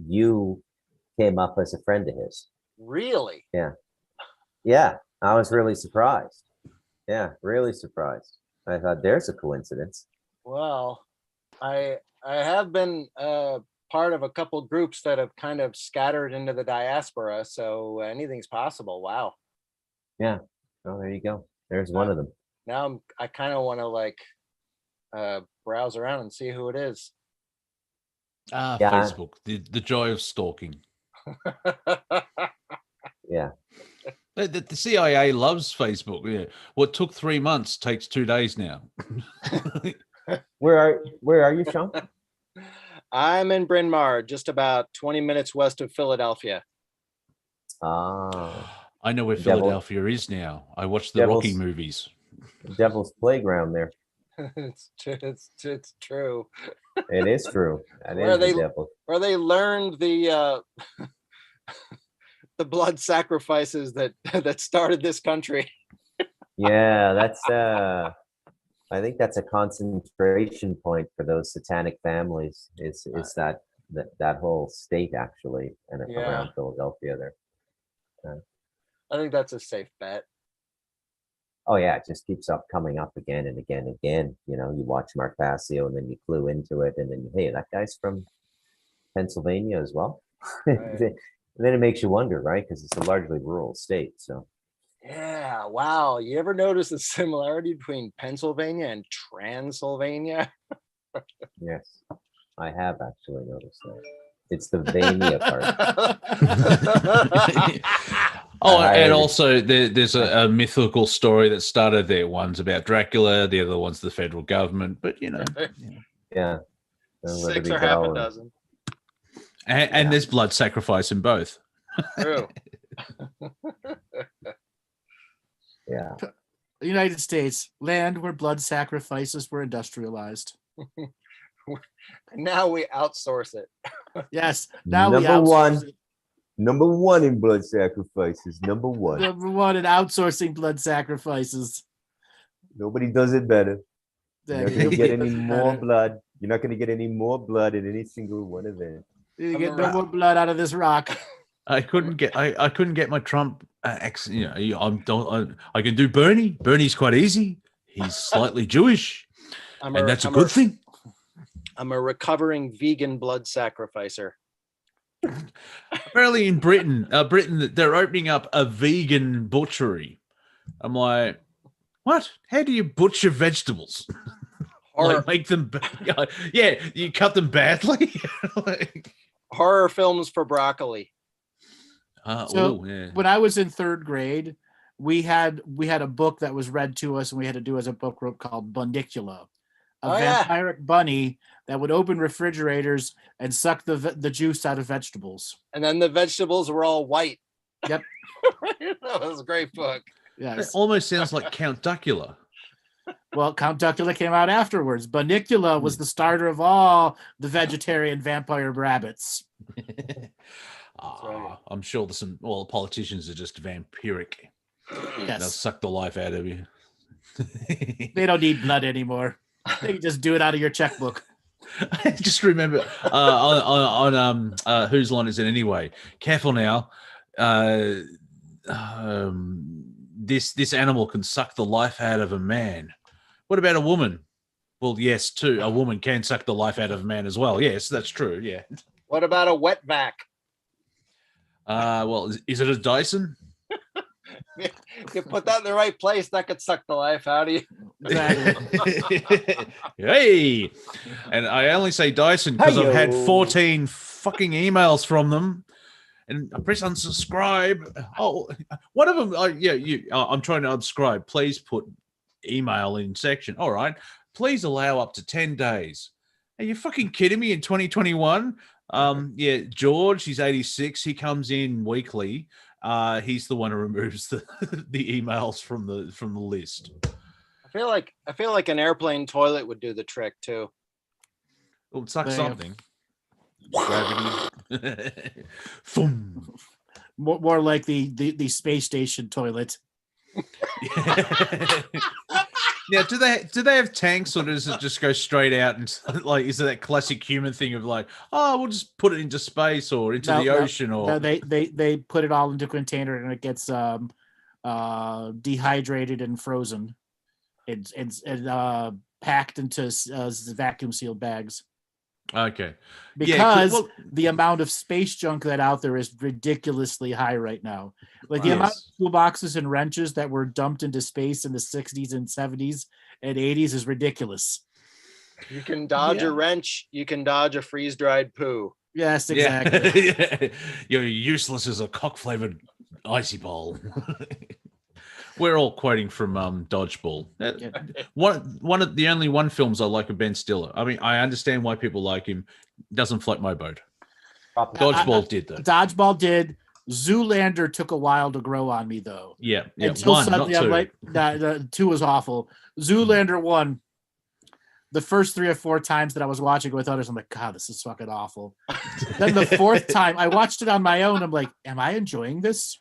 you came up as a friend of his. Really? Yeah. I was really surprised. Yeah, really surprised. I thought there's a coincidence. Well, I have been part of a couple groups that have kind of scattered into the diaspora, so anything's possible. Wow. Yeah. Oh, there you go. There's one of them. Now I kind of want to browse around and see who it is. Facebook, the joy of stalking. Yeah. The CIA loves Facebook. Yeah. What took 3 months takes 2 days now. Where are you, Sean? I'm in Bryn Mawr, just about 20 minutes west of Philadelphia. Ah, I know where Devil- Philadelphia is now. I watched the Rocky Devil's- movies. Devil's Playground there. It's true. It is true. That Where is the they- devil. Where they learned the the blood sacrifices that that started this country. Yeah, that's I think that's a concentration point for those satanic families. Is that whole state actually and Yeah. around Philadelphia there. I think that's a safe bet. Oh yeah, it just keeps up coming up again and again and again. You know, you watch Mark Passio and then you clue into it, and then hey, that guy's from Pennsylvania as well. Right. And then it makes you wonder, right? Because it's a largely rural state. So Yeah. Wow. You ever notice the similarity between Pennsylvania and Transylvania? yes, I have actually noticed that. It's the Vania part. Oh, I- and also there's a mythical story that started there. One's about Dracula, the other one's the federal government. But Yeah. And 6 Liberty or half a Bell and- dozen. and there's blood sacrifice in both. True. Yeah. The United States, land where blood sacrifices were industrialized. Now we outsource it. Yes. Now we Number one. outsource it. Number one in blood sacrifices. Number one. Number one in outsourcing blood sacrifices. Nobody does it better. You're not going to get any more Better. blood. You're not going to get any more blood in any single one of them. You I'm get no around. more blood out of this rock. I couldn't get my Trump accent. You know, I can do Bernie. Bernie's quite easy. He's slightly Jewish, and that's a good thing. I'm a recovering vegan blood sacrificer. Apparently in Britain, they're opening up a vegan butchery. I'm like, what? How do you butcher vegetables? Horror, Like make them, yeah, you cut them badly. Like, horror films for broccoli. So, yeah. When I was in third grade, we had a book that was read to us, and we had to do as a book group called Bunicula, a Oh, yeah. vampiric bunny that would open refrigerators and suck the juice out of vegetables. And then the vegetables were all white. Yep. That was a great book. It Yes. almost sounds like Count Duckula. Well, Count Duckula came out afterwards. Bunicula was the starter of all the vegetarian vampire rabbits. right. I'm sure there's some. Well, politicians are just vampiric. They'll Yes. suck the life out of you. They don't need blood anymore. They can just do it out of your checkbook. I just remember on whose line is it anyway? Careful now. This animal can suck the life out of a man. What about a woman? Well, yes, too. A woman can suck the life out of a man as well. Yes, that's true. Yeah. What about a wet vac? Well, is it a Dyson? You put that in the right place, that could suck the life out of you. Exactly. Hey, and I only say Dyson because I've had Hi-yo. 14 fucking emails from them, and I press unsubscribe. Oh, one of them, I'm trying to unsubscribe. Please put email in section. All right, please allow up to 10 days. Are you fucking kidding me? In 2021, yeah, George, he's 86. He comes in weekly. He's the one who removes the emails from the list. I feel like an airplane toilet would do the trick too. Well, it sucks Damn. something. Gravity. Thum. More like the space station toilet. Now, do they have tanks, or does it just go straight out and like is it that classic human thing of like, oh, we'll just put it into space or into the ocean or They put it all into a container and it gets dehydrated and frozen. It's packed into vacuum sealed bags. okay. Because well, the amount of space junk that out there is ridiculously high right now. Like the amount of toolboxes and wrenches that were dumped into space in the 60s and 70s and 80s is ridiculous. You can dodge a wrench, you can dodge a freeze dried poo. Yes, exactly. Yeah. You're useless as a cock flavored icy bowl. We're all quoting from Dodgeball. One of the only one films I like of Ben Stiller. I mean, I understand why people like him. Doesn't float my boat. Dodgeball did though. Dodgeball did. Zoolander took a while to grow on me, though. Yeah. Until One, not suddenly I'm two. like, the 2 was awful. Zoolander 1, the first 3 or 4 times that I was watching it with others, I'm like, God, this is fucking awful. Then the 4th time I watched it on my own, I'm like, am I enjoying this?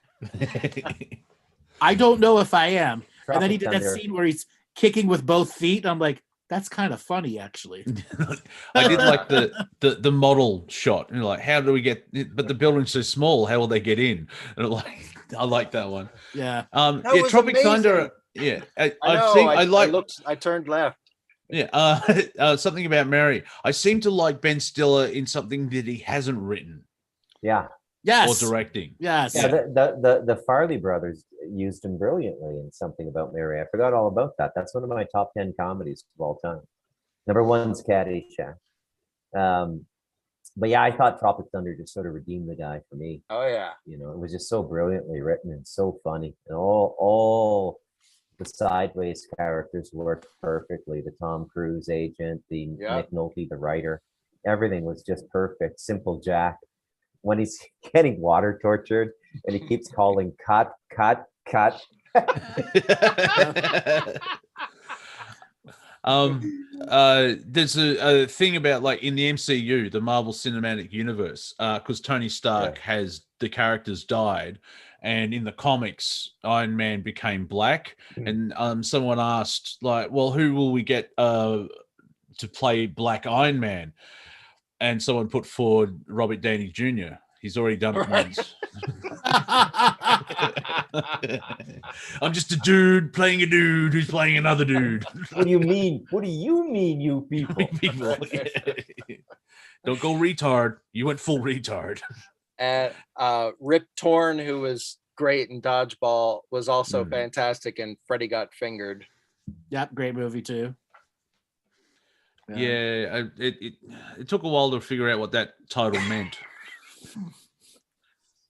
I don't know if I am. And then he did that scene where he's kicking with both feet. And I'm like, that's kind of funny, actually. I did like the model shot. And like, how do we get? But the building's so small. How will they get in? And like, I like that one. Yeah. That Yeah, was Tropic amazing. Thunder. Yeah, I know. I turned left. Yeah, something about Mary. I seem to like Ben Stiller in something that he hasn't written Yeah. Yes. or directing. Yes. Yeah, the Farley brothers used him brilliantly in Something About Mary. I forgot all about that. That's one of my top 10 comedies of all time. Number 1's Caddyshack. But yeah, I thought Tropic Thunder just sort of redeemed the guy for me. Oh yeah. You know, it was just so brilliantly written and so funny, and all the sideways characters worked perfectly. The Tom Cruise agent, the Nick Nolte, the writer, everything was just perfect. Simple Jack, when he's getting water tortured and he keeps calling cut. There's a thing about like in the MCU, the Marvel Cinematic Universe, because Tony Stark has the characters died, and in the comics, Iron Man became black, and someone asked like, well, who will we get to play Black Iron Man? And someone put forward Robert Downey Jr. He's already done it once. I'm just a dude playing a dude who's playing another dude. What do you mean? What do you mean, you people? Don't go retard. You went full retard. And Rip Torn, who was great in Dodgeball, was also fantastic in Freddy Got Fingered. Yep, great movie too. Yeah, it took a while to figure out what that title meant.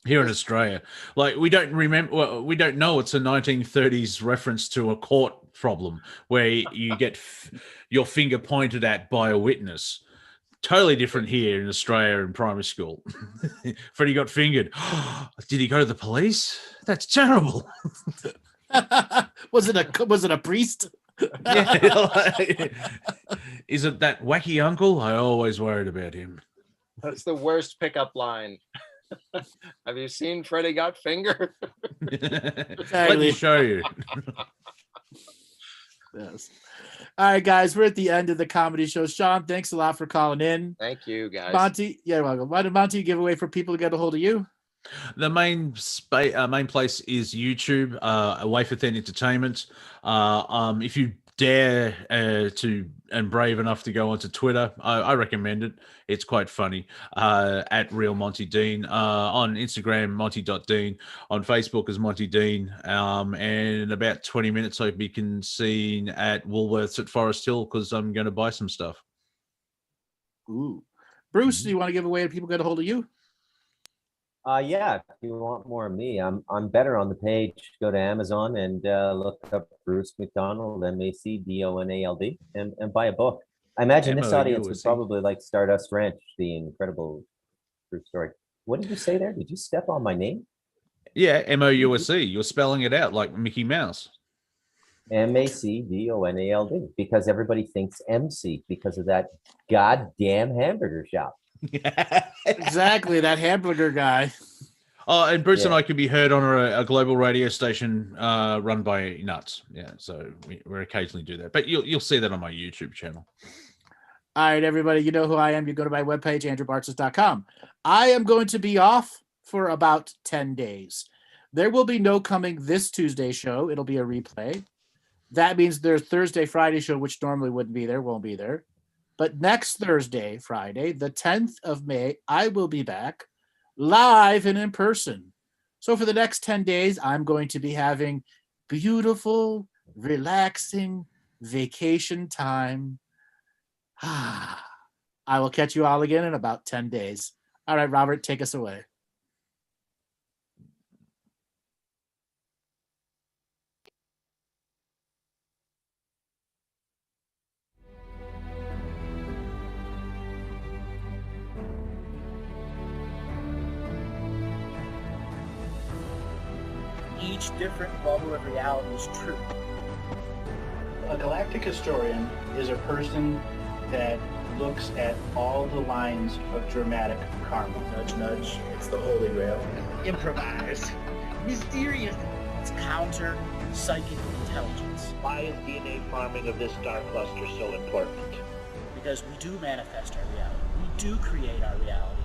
Here in Australia, like we don't remember, well, we don't know it's a 1930s reference to a court problem where you get your finger pointed at by a witness. Totally different here in Australia in primary school. Freddie got fingered. Did he go to the police? That's terrible. Was it a priest? Yeah. Is it that wacky uncle? I always worried about him. That's the worst pickup line. Have you seen Freddy Got Fingered? Let me show you. Yes. All right, guys, we're at the end of the comedy show. Sean, thanks a lot for calling in. Thank you, guys. Monty, yeah, welcome. Why did Monty give away for people to get a hold of you? The main place is YouTube, A.w.a for Thin Entertainment. If you dare and brave enough to go onto Twitter, I recommend it. It's quite funny. At Real Monty Dean. On Instagram, Monty.Dean. On Facebook as Monty Dean. And in about 20 minutes, I'll be seen at Woolworths at Forest Hill because I'm going to buy some stuff. Ooh. Bruce, do you want to give away if people get a hold of you? Yeah, if you want more of me, I'm better on the page. Go to Amazon and look up Bruce MacDonald, MacDonald, and buy a book. I imagine this audience would probably like Stardust Ranch, the incredible true story. What did you say there? Did you step on my name? Yeah, MOUSE. You're spelling it out like Mickey Mouse. MacDonald, because everybody thinks MC because of that goddamn hamburger shop. Exactly, that hamburger guy. Oh, and Bruce and I could be heard on a global radio station run by nuts. Yeah, so we occasionally do that. But you'll see that on my YouTube channel. All right, everybody, you know who I am. You go to my webpage, andrewbartzis.com. I am going to be off for about 10 days. There will be no coming this Tuesday show. It'll be a replay. That means their Thursday, Friday show, which normally wouldn't be there, won't be there. But next Thursday, Friday, the 10th of May, I will be back live and in person. So for the next 10 days, I'm going to be having beautiful, relaxing vacation time. I will catch you all again in about 10 days. All right, Robert, take us away. each different bubble of reality is true. A galactic historian is a person that looks at all the lines of dramatic karma. Nudge, nudge. It's the Holy Grail. Improvise. Mysterious. It's counter psychic intelligence. Why is DNA farming of this star cluster so important? Because we do manifest our reality. We do create our reality.